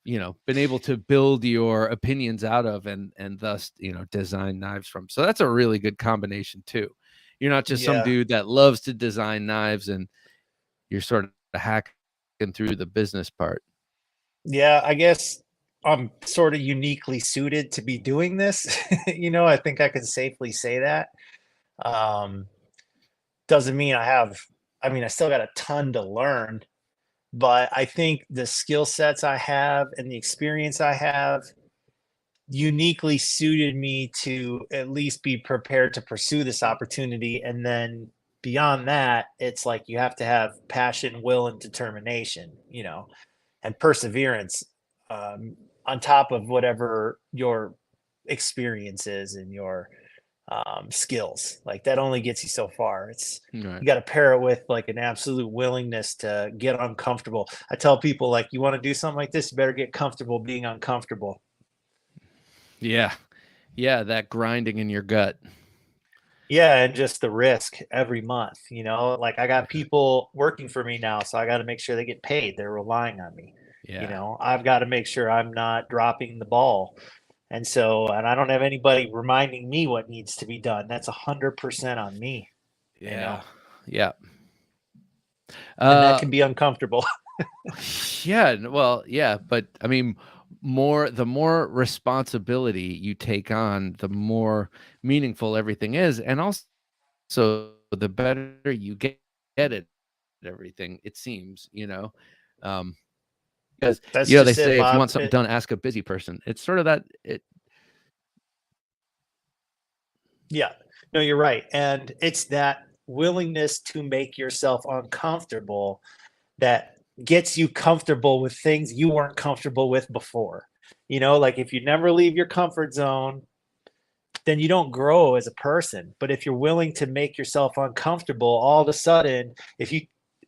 been able to build your opinions out of, and thus design knives from. So that's a really good combination too. You're not just some Yeah. dude that loves to design knives, and you're sort of hacking through the business part. Yeah, I guess I'm sort of uniquely suited to be doing this. I think I can safely say that. Um, doesn't mean I still got a ton to learn, but I think the skill sets I have and the experience I have uniquely suited me to at least be prepared to pursue this opportunity. And then beyond that, it's like you have to have passion, will, and determination, and perseverance, on top of whatever your experience is and your skills. Like that only gets you so far. Right. You got to pair it with like an absolute willingness to get uncomfortable. I tell people, like, you want to do something like this, you better get comfortable being uncomfortable. Yeah. Yeah, that grinding in your gut. Yeah, and just the risk every month, like I got people working for me now, so I got to make sure they get paid. They're relying on me. Yeah. I've got to make sure I'm not dropping the ball. And I don't have anybody reminding me what needs to be done. That's 100% on me, Yeah. Yeah. and that Uh can be uncomfortable. yeah, well, yeah, but I mean, the more responsibility you take on, the more meaningful everything is, and also the better you get at everything, it seems. Um because That's they just it, say if you Bob. want something done, ask a busy person. It's sort of that it. Yeah, no, you're right. And it's that willingness to make yourself uncomfortable that gets you comfortable with things you weren't comfortable with before. Like if you never leave your comfort zone, then you don't grow as a person. But if you're willing to make yourself uncomfortable, all of a sudden, if you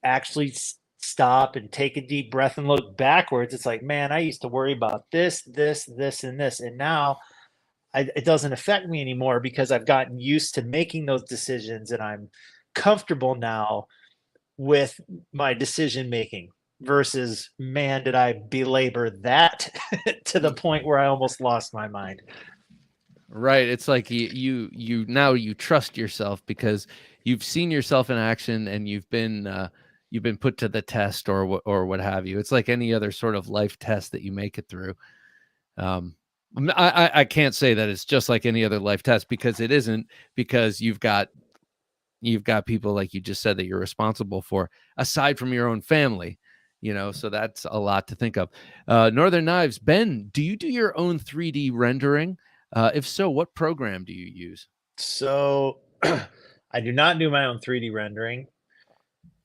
actually stop and take a deep breath and look backwards, it's like, man, I used to worry about this, this, this, and this. And now it doesn't affect me anymore because I've gotten used to making those decisions and I'm comfortable now with my decision making versus, man, did I belabor that to the point where I almost lost my mind. Right. It's like you now you trust yourself because you've seen yourself in action and you've been put to the test or what have you. It's like any other sort of life test that you make it through. Um, I can't say that it's just like any other life test because it isn't, because you've got people like you just said that you're responsible for aside from your own family, so that's a lot to think of. Northern Knives, Ben, do you do your own 3D rendering? If so, what program do you use? So I do not do my own 3D rendering.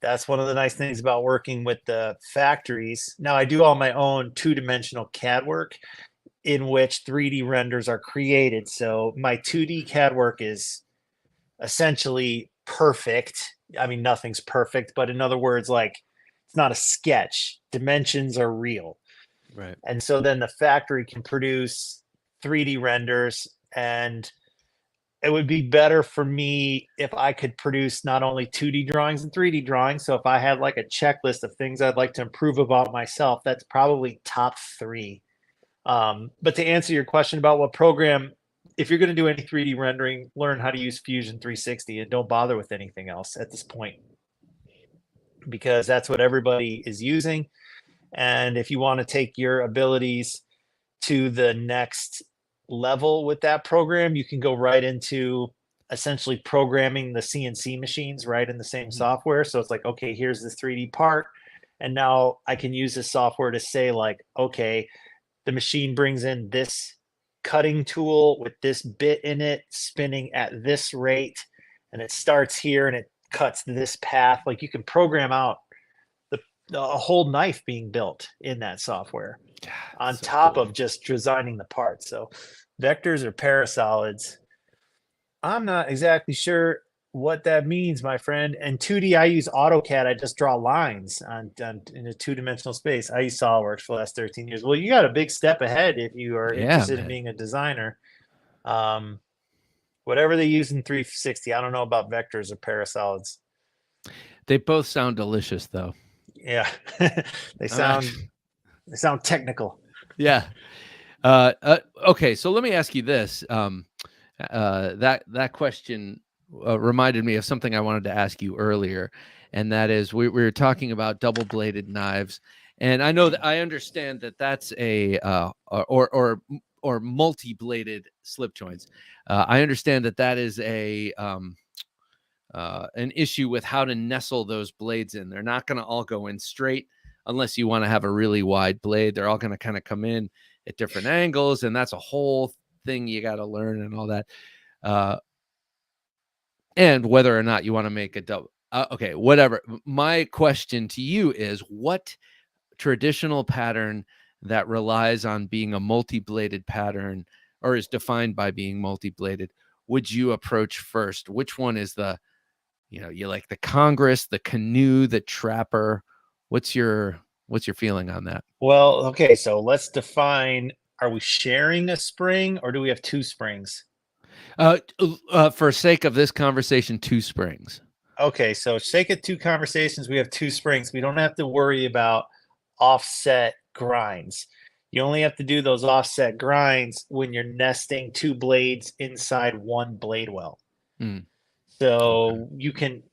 That's one of the nice things about working with the factories. Now I do all my own two-dimensional CAD work in which 3D renders are created. So my 2D CAD work is essentially perfect. I mean, nothing's perfect, but in other words, like, it's not a sketch. Dimensions are real. Right. And so then the factory can produce 3D renders, and it would be better for me if I could produce not only 2D drawings and 3D drawings. So if I had like a checklist of things I'd like to improve about myself, that's probably top 3. But to answer your question about what program, if you're going to do any 3D rendering, learn how to use Fusion 360 and don't bother with anything else at this point, because that's what everybody is using. And if you want to take your abilities to the next level with that program, you can go right into essentially programming the CNC machines right in the same software. So it's like, okay, here's this 3D part. And now I can use this software to say like, okay, the machine brings in this cutting tool with this bit in it, spinning at this rate, and it starts here and it cuts this path. Like, you can program out a whole knife being built in that software on so top cool. of just designing the part. So vectors or parasolids, I'm not exactly sure what that means, my friend. And 2D, I use AutoCAD. I just draw lines on in a two-dimensional space. I use SolidWorks for the last 13 years. Well, you got a big step ahead if you are Yeah, interested in man. being a designer. Whatever they use in 360, I don't know about vectors or parasolids. They both sound delicious, though. Yeah, they Uh, sound technical. yeah. Okay, so let me ask you this. That question reminded me of something I wanted to ask you earlier, and that is we were talking about double-bladed knives, and I know that I understand that that's a or multi-bladed slip joints. I understand that that is a an issue with how to nestle those blades in. They're not going to all go in straight unless you want to have a really wide blade. They're all going to kind of come in at different angles, and that's a whole thing you got to learn and all that. Uh, and whether or not you want to make a double. Okay, whatever. My question to you is, what traditional pattern that relies on being a multi-bladed pattern or is defined by being multi-bladed would you approach first? Which one is you like the Congress, the canoe, the trapper? What's your feeling on that? Well, okay, so let's define, are we sharing a spring or do we have 2 springs? For sake of this conversation, 2 springs. Okay, so sake of 2 conversations, we have 2 springs. We don't have to worry about offset grinds. You only have to do those offset grinds when you're nesting 2 blades inside 1 blade well. Okay. So you can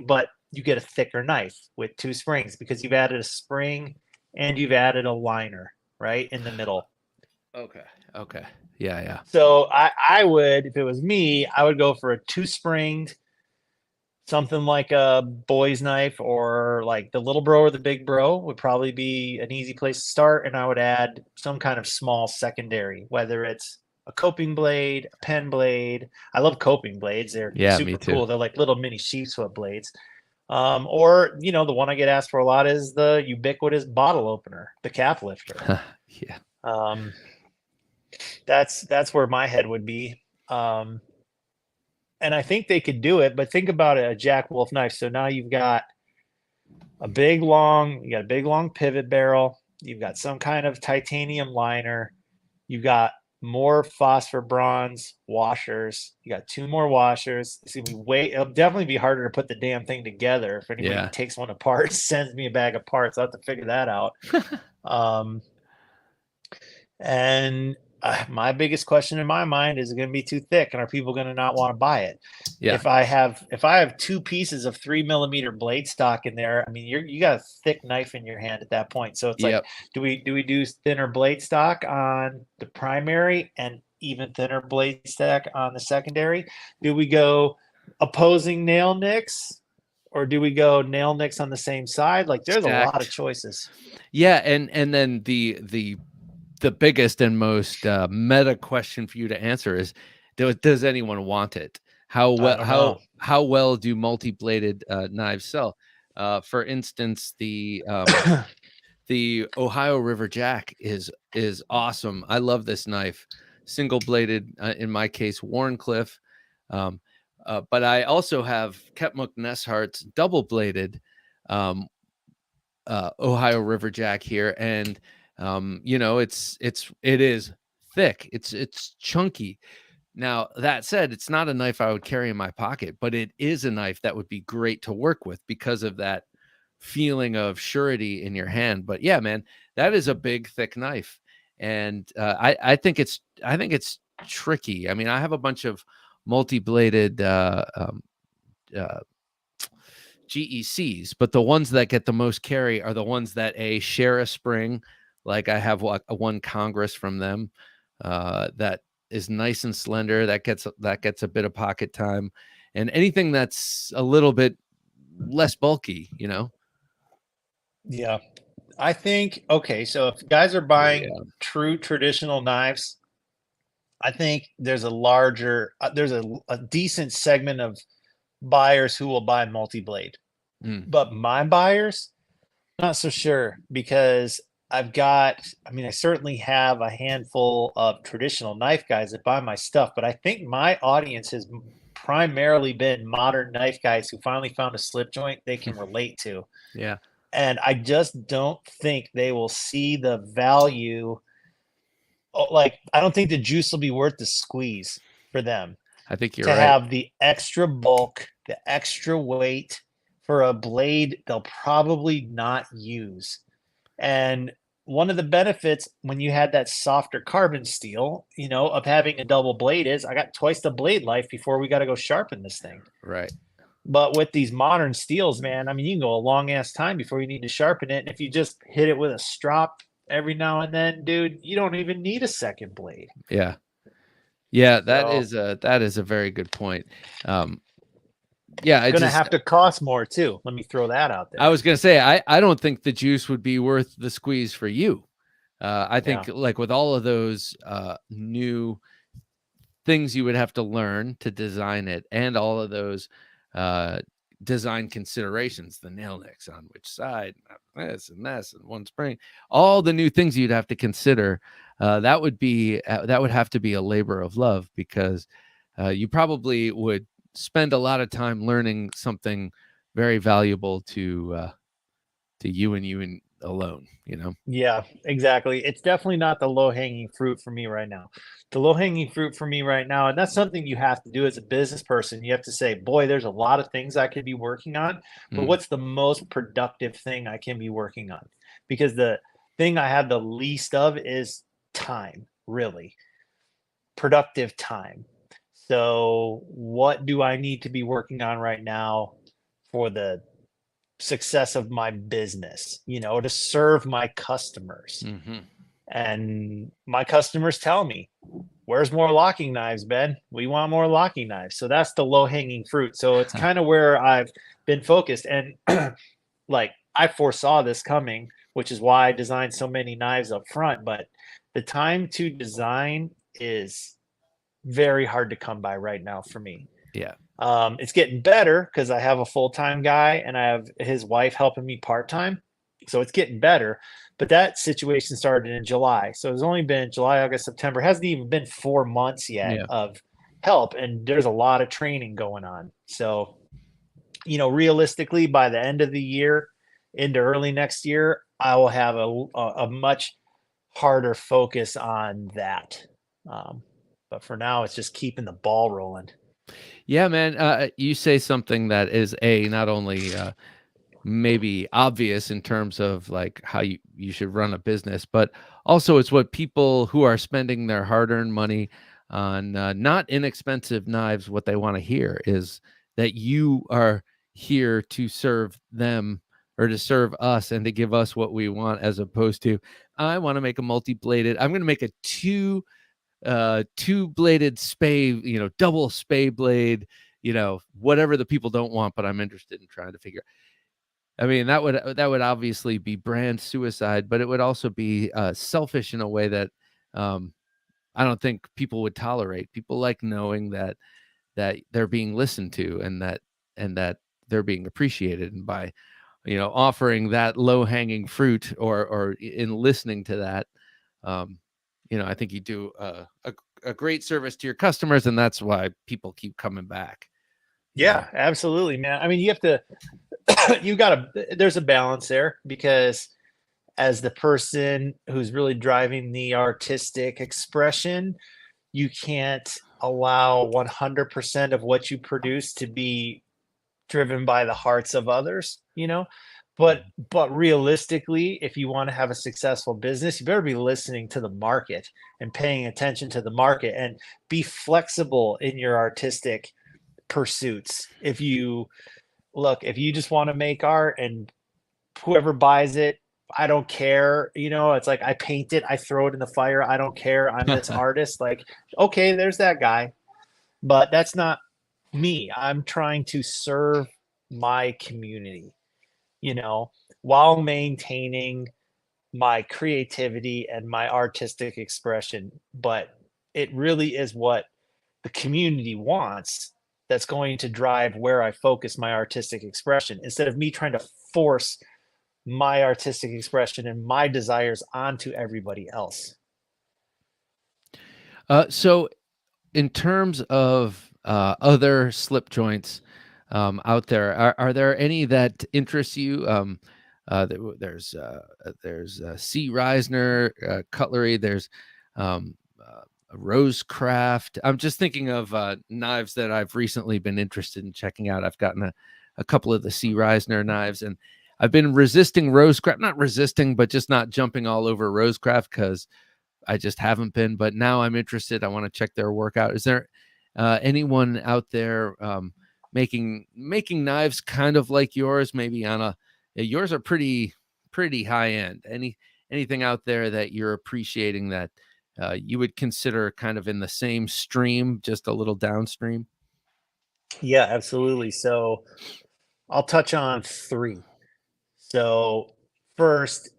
but you get a thicker knife with 2 springs because you've added a spring and you've added a liner right in the middle. Okay. Yeah. So I would, if it was me, I would go for a 2-springed, something like a boy's knife, or like the little bro or the big bro would probably be an easy place to start. And I would add some kind of small secondary, whether it's a coping blade, a pen blade. I love coping blades. They're Yeah, me super too. cool. They're like little mini sheepsfoot blades. Or, the one I get asked for a lot is the ubiquitous bottle opener, the cap lifter. Yeah. That's where my head would be. And I think they could do it, but think about it, a Jack Wolf knife. So now you've got a big long pivot barrel. You've got some kind of titanium liner. You've got more phosphor bronze washers. You got 2 more washers. It's gonna be it'll definitely be harder to put the damn thing together. If anybody Yeah. takes one apart, sends me a bag of parts, I'll have to figure that out. Um, and my biggest question in my mind is it going to be too thick, and are people going to not want to buy it? Yeah. If I have 2 pieces of 3mm blade stock in there, I mean, you got a thick knife in your hand at that point. So it's like, Yep. do we do thinner blade stock on the primary and even thinner blade stock on the secondary? Do we go opposing nail nicks, or do we go nail nicks on the same side? Like, there's a lot of Stacked. choices. Yeah, and then the biggest and most meta question for you to answer is, does anyone want it? How I well don't know. how well do multi-bladed knives sell? For instance, the Ohio River Jack is awesome. I love this knife, single bladed, in my case, Warncliffe. Um, but I also have Ketmuk Nesshart's double bladed Ohio River Jack here, and you know, it is thick. It's chunky. Now, that said, it's not a knife I would carry in my pocket, but it is a knife that would be great to work with because of that feeling of surety in your hand. But yeah, man, that is a big, thick knife, and I think it's tricky. I mean, I have a bunch of multi-bladed uh, GECs, but the ones that get the most carry are the ones that share a spring. Like I have one Congress from them that is nice and slender. That gets a bit of pocket time, and anything that's a little bit less bulky, you know. Yeah. I think, okay, so if guys are buying true traditional knives, I think there's a larger, there's a decent segment of buyers who will buy multi-blade. But my buyers, not so sure, because I mean, I certainly have a handful of traditional knife guys that buy my stuff, but I think my audience has primarily been modern knife guys who finally found a slip joint they can relate to. Yeah. And I just don't think they will see the value. Like, I don't think the juice will be worth the squeeze for them I think you're to right. have the extra bulk, the extra weight for a blade they'll probably not use. And one of the benefits when you had that softer carbon steel, you know, of having a double blade is I got twice the blade life before we got to go sharpen this thing. Right. But with these modern steels, man, I mean, you can go a long ass time before you need to sharpen it. And if you just hit it with a strop every now and then, dude, you don't even need a second blade. Yeah. Yeah, So, that is a very good point. Yeah, it's gonna have to cost more too. Let me throw that out there. I was gonna say I don't think the juice would be worth the squeeze for you. I think like with all of those new things you would have to learn to design it, and all of those design considerations, the nail nicks on which side, this and this, and one spring, all the new things you'd have to consider. That would have to be a labor of love, because you probably would spend a lot of time learning something very valuable to you and alone, you know. Yeah, exactly. It's definitely not the low-hanging fruit for me right now. The low-hanging fruit for me right now, and that's something you have to do as a business person. You have to say, boy, there's a lot of things I could be working on, but what's the most productive thing I can be working on? Because the thing I have the least of is time, really. Productive time. So what do I need to be working on right now for the success of my business, you know, to serve my customers? And my customers tell me, where's more locking knives, Ben? We want more locking knives. So that's the low hanging fruit. So it's kind of where I've been focused. And like, I foresaw this coming, which is why I designed so many knives up front. But the time to design is very hard to come by right now for me. Yeah. It's getting better because I have a full-time guy and I have his wife helping me part-time. So it's getting better. But that situation started in July. So it's only been July, August, September. It hasn't even been 4 months yet of help. And there's a lot of training going on. So, you know, realistically, by the end of the year into early next year, I will have a much harder focus on that. But for now, it's just keeping the ball rolling. Yeah, man. You say something that is not only maybe obvious in terms of like how you should run a business, but also it's what people who are spending their hard-earned money on not inexpensive knives, what they want to hear is that you are here to serve them or to serve us and to give us what we want, as opposed to I want to make a multi-bladed, I'm going to make a two-bladed spay, double spay blade, whatever the people don't want, but I'm interested in trying to figure. I mean, that would obviously be brand suicide, but it would also be selfish in a way that I don't think people would tolerate. People like knowing that they're being listened to, and that they're being appreciated. And by offering that low hanging fruit, or in listening to that, I think you do a great service to your customers, and that's why people keep coming back. Yeah, absolutely, man. I mean, you have to, there's a balance there, because as the person who's really driving the artistic expression, you can't allow 100% of what you produce to be driven by the hearts of others, but realistically, if you want to have a successful business, you better be listening to the market and paying attention to the market, and be flexible in your artistic pursuits. If you just want to make art and whoever buys it, I don't care. It's like, I paint it, I throw it in the fire, I don't care. I'm this artist. Like, okay, there's that guy. But that's not me. I'm trying to serve my community, while maintaining my creativity and my artistic expression. But it really is what the community wants that's going to drive where I focus my artistic expression, instead of me trying to force my artistic expression and my desires onto everybody else. So in terms of other slip joints out there, are there any that interest you? There's C. Reisner cutlery. There's Rosecraft. I'm just thinking of knives that I've recently been interested in checking out. I've gotten a couple of the C. Reisner knives, and I've been resisting Rosecraft, not resisting, but just not jumping all over Rosecraft because I just haven't been. But now I'm interested. I want to check their work out. Is there anyone out there making knives kind of like yours? Maybe on yours are pretty high end. Anything out there that you're appreciating that you would consider kind of in the same stream, just a little downstream? Yeah, absolutely. So I'll touch on three. So first,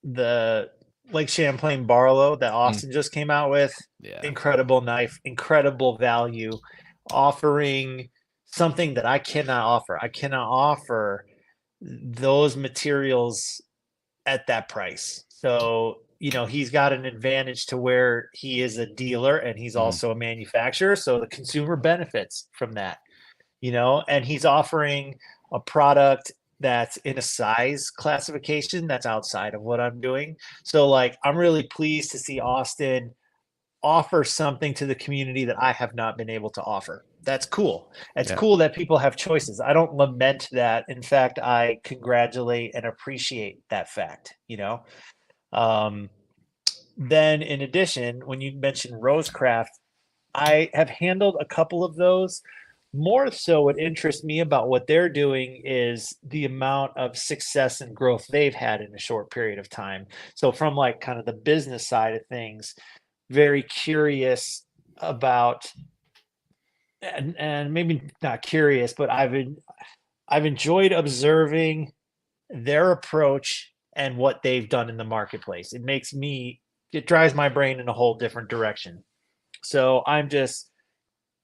the Lake Champlain Barlow that Austin just came out with, Yeah. incredible knife, incredible value, offering something that I cannot offer. I cannot offer those materials at that price. So, he's got an advantage to where he is a dealer and he's also a manufacturer. So the consumer benefits from that, and he's offering a product that's in a size classification that's outside of what I'm doing. So, like, I'm really pleased to see Austin offer something to the community that I have not been able to offer. That's cool. It's cool that people have choices. I don't lament that. In fact, I congratulate and appreciate that fact, Then in addition, when you mentioned Rosecraft, I have handled a couple of those. More so, what interests me about what they're doing is the amount of success and growth they've had in a short period of time. So from like kind of the business side of things, very curious about, and maybe not curious, but I've enjoyed observing their approach and what they've done in the marketplace. It drives my brain in a whole different direction. So I'm just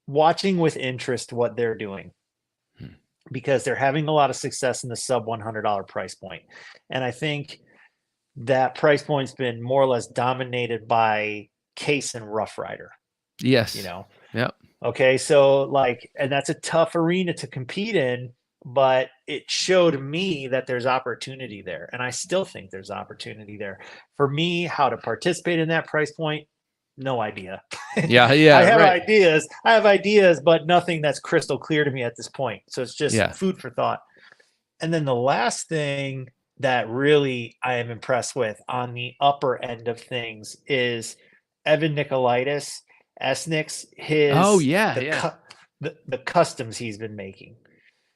watching with interest what they're doing, because they're having a lot of success in the sub $100 price point. And I think that price point's been more or less dominated by Case and Rough Rider. Yes. Yep. Okay. So and that's a tough arena to compete in, but it showed me that there's opportunity there. And I still think there's opportunity there for me. How to participate in that price point, no idea. Yeah, I yeah, have right. ideas, but nothing that's crystal clear to me at this point. So it's just Yeah. food for thought. And then the last thing that really I am impressed with on the upper end of things is Evan Nicolaitis, Esnix, Oh yeah, yeah. the customs he's been making.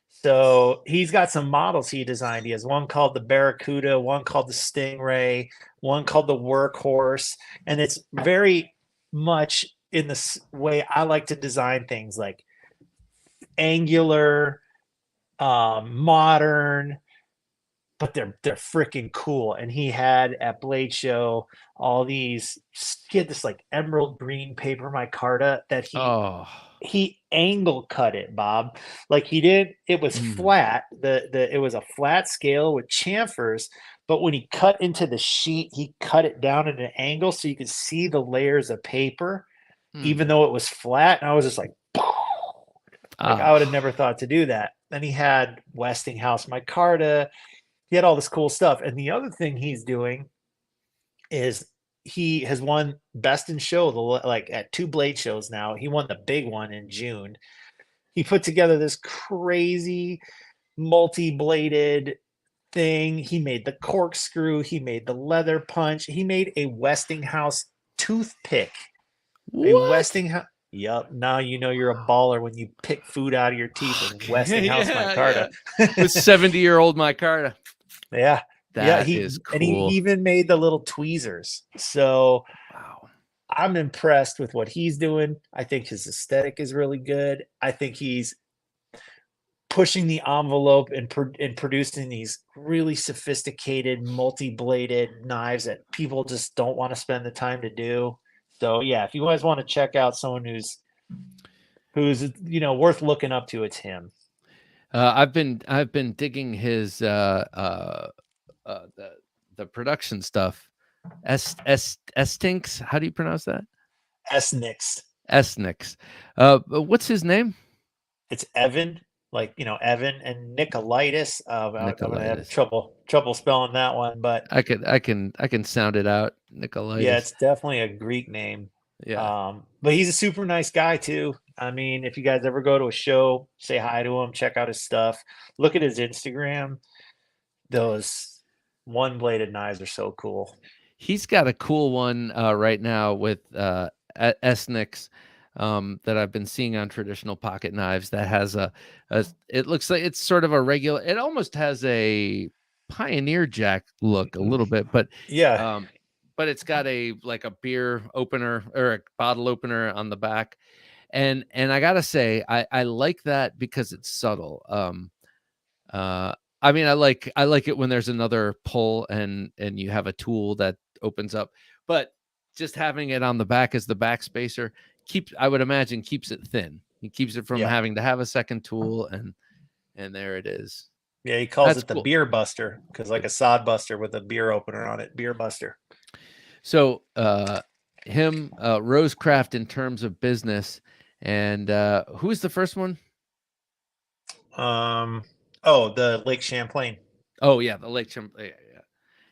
So he's got some models he designed. He has one called the Barracuda, one called the Stingray, one called the Workhorse, and it's very much in the way I like to design things, like angular, modern, but they're freaking cool. And he had at Blade Show all these. He had this like emerald green paper micarta that Oh. he angle cut it, Bob. Like he did, it was Mm. flat. It was a flat scale with chamfers, but when he cut into the sheet, he cut it down at an angle so you could see the layers of paper, even Mm. though it was flat. And I was just like, like I would have Ah. never thought to do that. Then he had Westinghouse micarta. He had all this cool stuff. And the other thing he's doing is he has won best in show like at 2 blade shows now. He won the big one in June. He put together this crazy multi-bladed thing. He made the corkscrew, he made the leather punch, he made a Westinghouse toothpick. A What? Westinghouse. Yep. Now you know you're a baller when you pick food out of your teeth with Westinghouse Yeah, micarta. yeah. With 70-year-old micarta. Yeah. Yeah. That is He cool. even made the little tweezers. So Wow. I'm impressed with what he's doing. I think his aesthetic is really good. I think he's pushing the envelope and producing these really sophisticated multi-bladed knives that people just don't want to spend the time to do. So yeah, if you guys want to check out someone who's worth looking up to, it's him. I've been digging his the production stuff. Estinks. How do you pronounce that? Esnix. Esnix. What's his name? It's Evan, like Evan, and Nicolaitis. I'm gonna have Nicolaitis. trouble spelling that one, but I can sound it out. yeah, Nicolaitis. it's definitely a Greek name. Yeah. But he's a super nice guy too. I mean, if you guys ever go to a show, say hi to him, check out his stuff, look at his Instagram. Those one-bladed knives are so cool. He's got a cool one right now with Esnix that I've been seeing on traditional pocket knives that has a it looks like it's sort of a regular, it almost has a Pioneer Jack look a little bit, Yeah, um, but it's got a like a beer opener or a bottle opener on the back. And I gotta say, I like that because it's subtle. I mean, I like it when there's another pull and you have a tool that opens up, but just having it on the back as the back spacer I would imagine keeps it thin. It keeps it from yeah, having to have a second tool, and there it is. yeah. He calls That's it the cool. beer buster because like a sod buster with a beer opener on it. Beer buster. So him Rosecraft in terms of business, and who's the first one? Oh, the Lake Champlain. Oh yeah, the Lake Champlain. Yeah,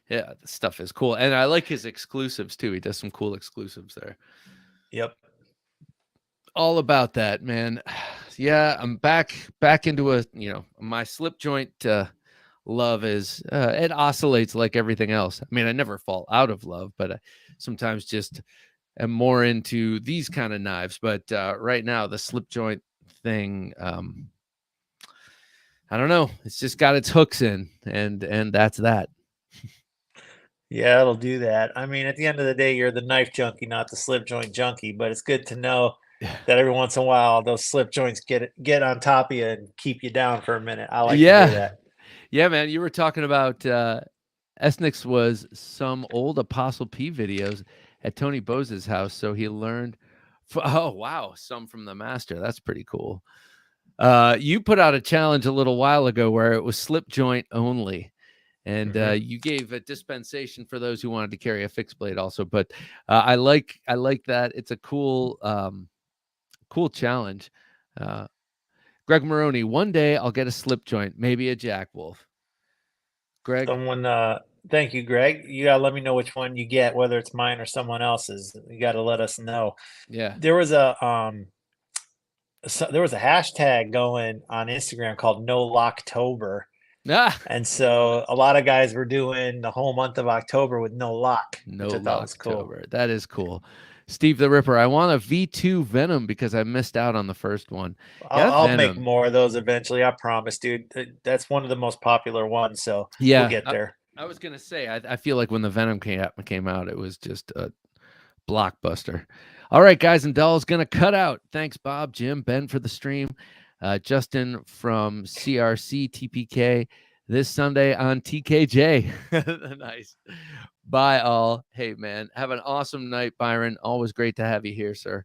yeah, the stuff is cool, and I like his exclusives too. He does some cool exclusives there. Yep. All about that, man. Yeah, I'm back into a my slip joint love is it oscillates like everything else. I mean, I never fall out of love, but I sometimes just am more into these kind of knives. But right now, the slip joint thing, I don't know. It's just got its hooks in, and that's that. Yeah, it'll do that. I mean, at the end of the day, you're the knife junkie, not the slip joint junkie. But it's good to know that every once in a while those slip joints get on top of you and keep you down for a minute. I like to hear Yeah, that. yeah, man. You were talking about Esnix was some old Apostle P videos at Tony Bose's house, so he learned. Oh wow, some from the master. That's pretty cool. You put out a challenge a little while ago where it was slip joint only, and Hmm. you gave a dispensation for those who wanted to carry a fixed blade also. But I like that. It's a cool cool challenge. Uh, Greg Maroney, one day I'll get a slip joint, maybe a Jack Wolf. Greg, Someone Thank you, Greg. You gotta let me know which one you get, whether it's mine or someone else's. You gotta let us know. Yeah. There was there was a hashtag going on Instagram called No Locktober. Ah, And I love so it. a lot of guys were doing the whole month of October with no lock, which No I thought was cool. Locktober. That is cool. Steve the Ripper, I want a V2 Venom because I missed out on the first one. Yeah, I'll make Venom. more of those eventually. I promise, dude. That's one of the most popular ones, so we'll Yeah, get there. I was gonna say, I feel like when the Venom came out, it was just a blockbuster. All right, guys and dolls, gonna cut out. Thanks, Bob, Jim, Ben for the stream. Justin from CRC TPK this Sunday on TKJ. Nice. Bye, all. Hey, man, have an awesome night, Byron. Always great to have you here, sir.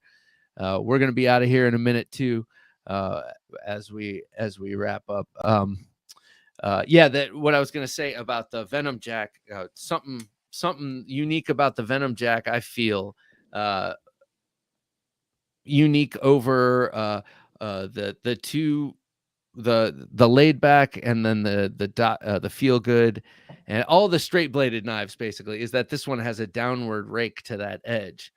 We're gonna be out of here in a minute too, uh, as we wrap up. Yeah, that what I was gonna say about the Venom Jack. Something unique about the Venom Jack. I feel uh, unique over the two, the laid back and then the feel good, and all the straight bladed knives basically is that this one has a downward rake to that edge.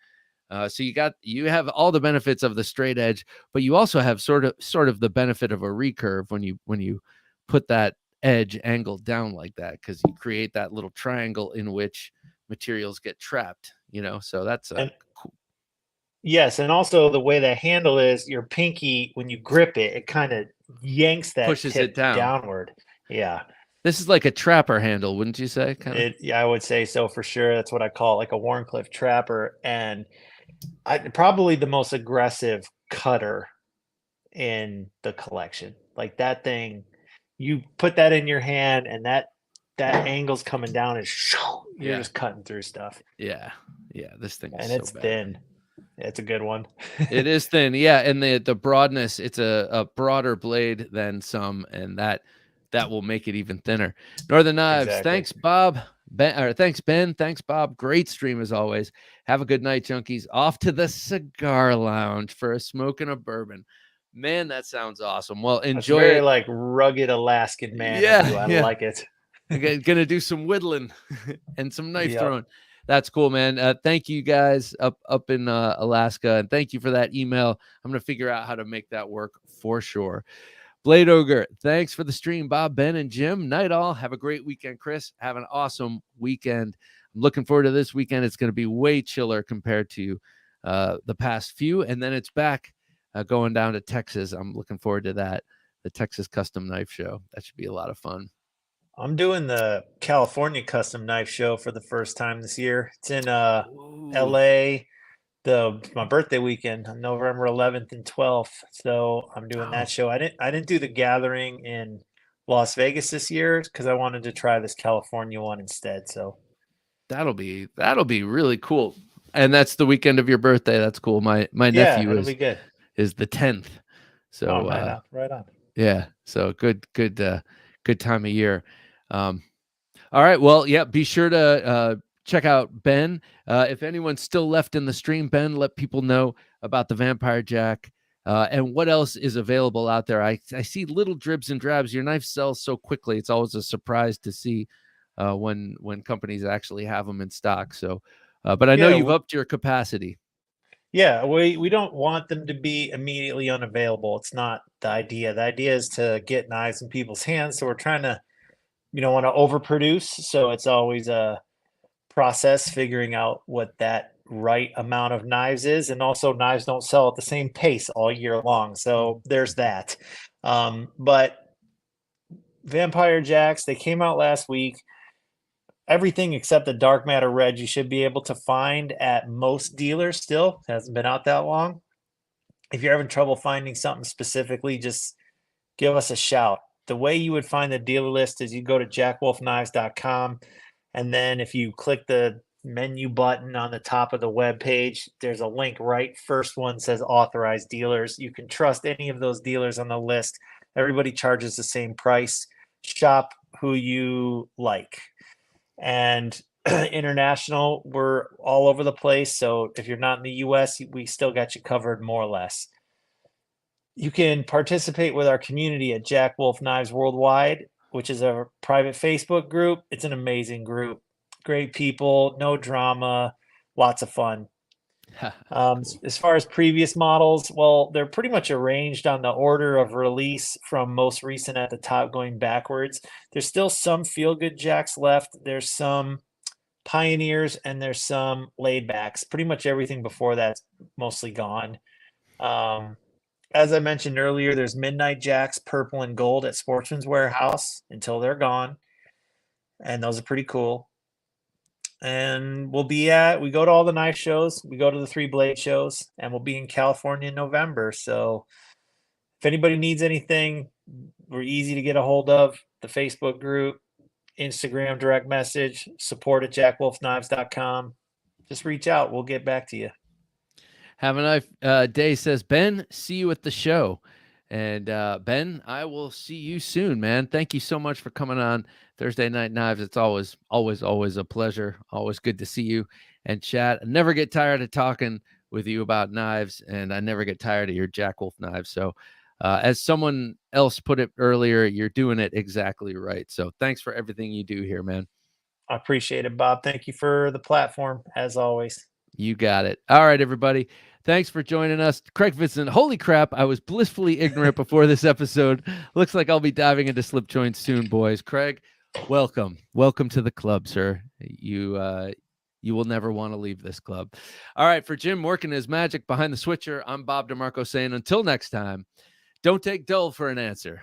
So you have all the benefits of the straight edge, but you also have sort of the benefit of a recurve when you put that edge angled down like that, because you create that little triangle in which materials get trapped. So that's a And cool, yes, and also the way the handle is, your pinky, when you grip it, it kind of yanks that pushes it tip down. downward. Yeah. This is like a trapper handle, wouldn't you say? Kind of. Yeah, I would say so for sure. That's what I call it, like a Warncliffe trapper. And probably the most aggressive cutter in the collection. Like that thing, you put that in your hand and that angle's coming down and you're Yeah, just cutting through stuff. yeah, yeah. This thing is And so it's bad. thin. It's a good one. It is thin, yeah, and the broadness. It's a broader blade than some, and that will make it even thinner. Northern Knives, Exactly. thanks, Bob. Thanks, Ben. Thanks, Bob. Great stream as always. Have a good night, junkies. Off to the cigar lounge for a smoke and a bourbon. Man, that sounds awesome. Well, That's enjoy very it. like rugged Alaskan man of you. Yeah, I yeah. like it. Gonna do some whittling and some knife Yep. throwing. That's cool, man. Thank you guys up in Alaska, and thank you for that email. I'm gonna figure out how to make that work for sure. Blade Ogre, thanks for the stream, Bob, Ben, and Jim. Night all. Have a great weekend, Chris. Have an awesome weekend. I'm looking forward to this weekend. It's going to be way chiller compared to the past few, and then it's back going down to Texas. I'm looking forward to that. The Texas Custom Knife Show. That should be a lot of fun. I'm doing the California Custom Knife Show for the first time this year. It's in Ooh. LA, my birthday weekend on November 11th and 12th. So I'm doing that Oh, show. I didn't do the gathering in Las Vegas this year because I wanted to try this California one instead. So that'll be really cool. And that's the weekend of your birthday. That's cool. My yeah, nephew it'll be good. is the 10th. Oh, So right on, right on. yeah. So good time of year. All right. Well, yeah, be sure to check out Ben. If anyone's still left in the stream, Ben, let people know about the Vampire Jack and what else is available out there. I see little dribs and drabs. Your knife sells so quickly. It's always a surprise to see when companies actually have them in stock. So, but I know Yeah, you've upped your capacity. yeah, we don't want them to be immediately unavailable. It's not the idea. The idea is to get knives in people's hands. So we're trying to, you don't want to overproduce. So it's always a process figuring out what that right amount of knives is. And also, knives don't sell at the same pace all year long. So there's that. But Vampire Jacks, they came out last week. Everything except the dark matter red you should be able to find at most dealers still. It hasn't been out that long. If you're having trouble finding something specifically, just give us a shout. The way you would find the dealer list is you go to jackwolfknives.com, and then if you click the menu button on the top of the web page, there's a link right. First one says authorized dealers. You can trust any of those dealers on the list. Everybody charges the same price. Shop who you like. And international, we're all over the place. So if you're not in the US, we still got you covered more or less. You can participate with our community at Jack Wolf Knives Worldwide. which is a private Facebook group. It's an amazing group. Great people, no drama, lots of fun. Cool. As far as previous models, well, they're pretty much arranged on the order of release from most recent at the top going backwards. There's still some feel-good jacks left. There's some Pioneers and there's some laidbacks. Pretty much everything before that's mostly gone. As I mentioned earlier, there's Midnight Jacks, purple and gold at Sportsman's Warehouse until they're gone. And those are pretty cool. And we go to all the knife shows, we go to the 3 Blade shows, and we'll be in California in November. So if anybody needs anything, we're easy to get a hold of. The Facebook group, Instagram direct message, support@jackwolfknives.com. Just reach out. We'll get back to you. Have a nice day, says Ben. See you at the show. And Ben, I will see you soon, man. Thank you so much for coming on Thursday Night Knives. It's always a pleasure. Always good to see you and chat. I never get tired of talking with you about knives, and I never get tired of your Jack Wolf knives. So as someone else put it earlier, you're doing it exactly right. So thanks for everything you do here, man. I appreciate it, Bob. Thank you for the platform, as always. You got it. All right, everybody. Thanks for joining us. Craig Vincent. Holy crap. I was blissfully ignorant before this episode. Looks like I'll be diving into slip joints soon, boys. Craig, welcome. Welcome to the club, sir. You will never want to leave this club. All right. For Jim working his magic behind the switcher, I'm Bob DeMarco saying until next time, don't take dull for an answer.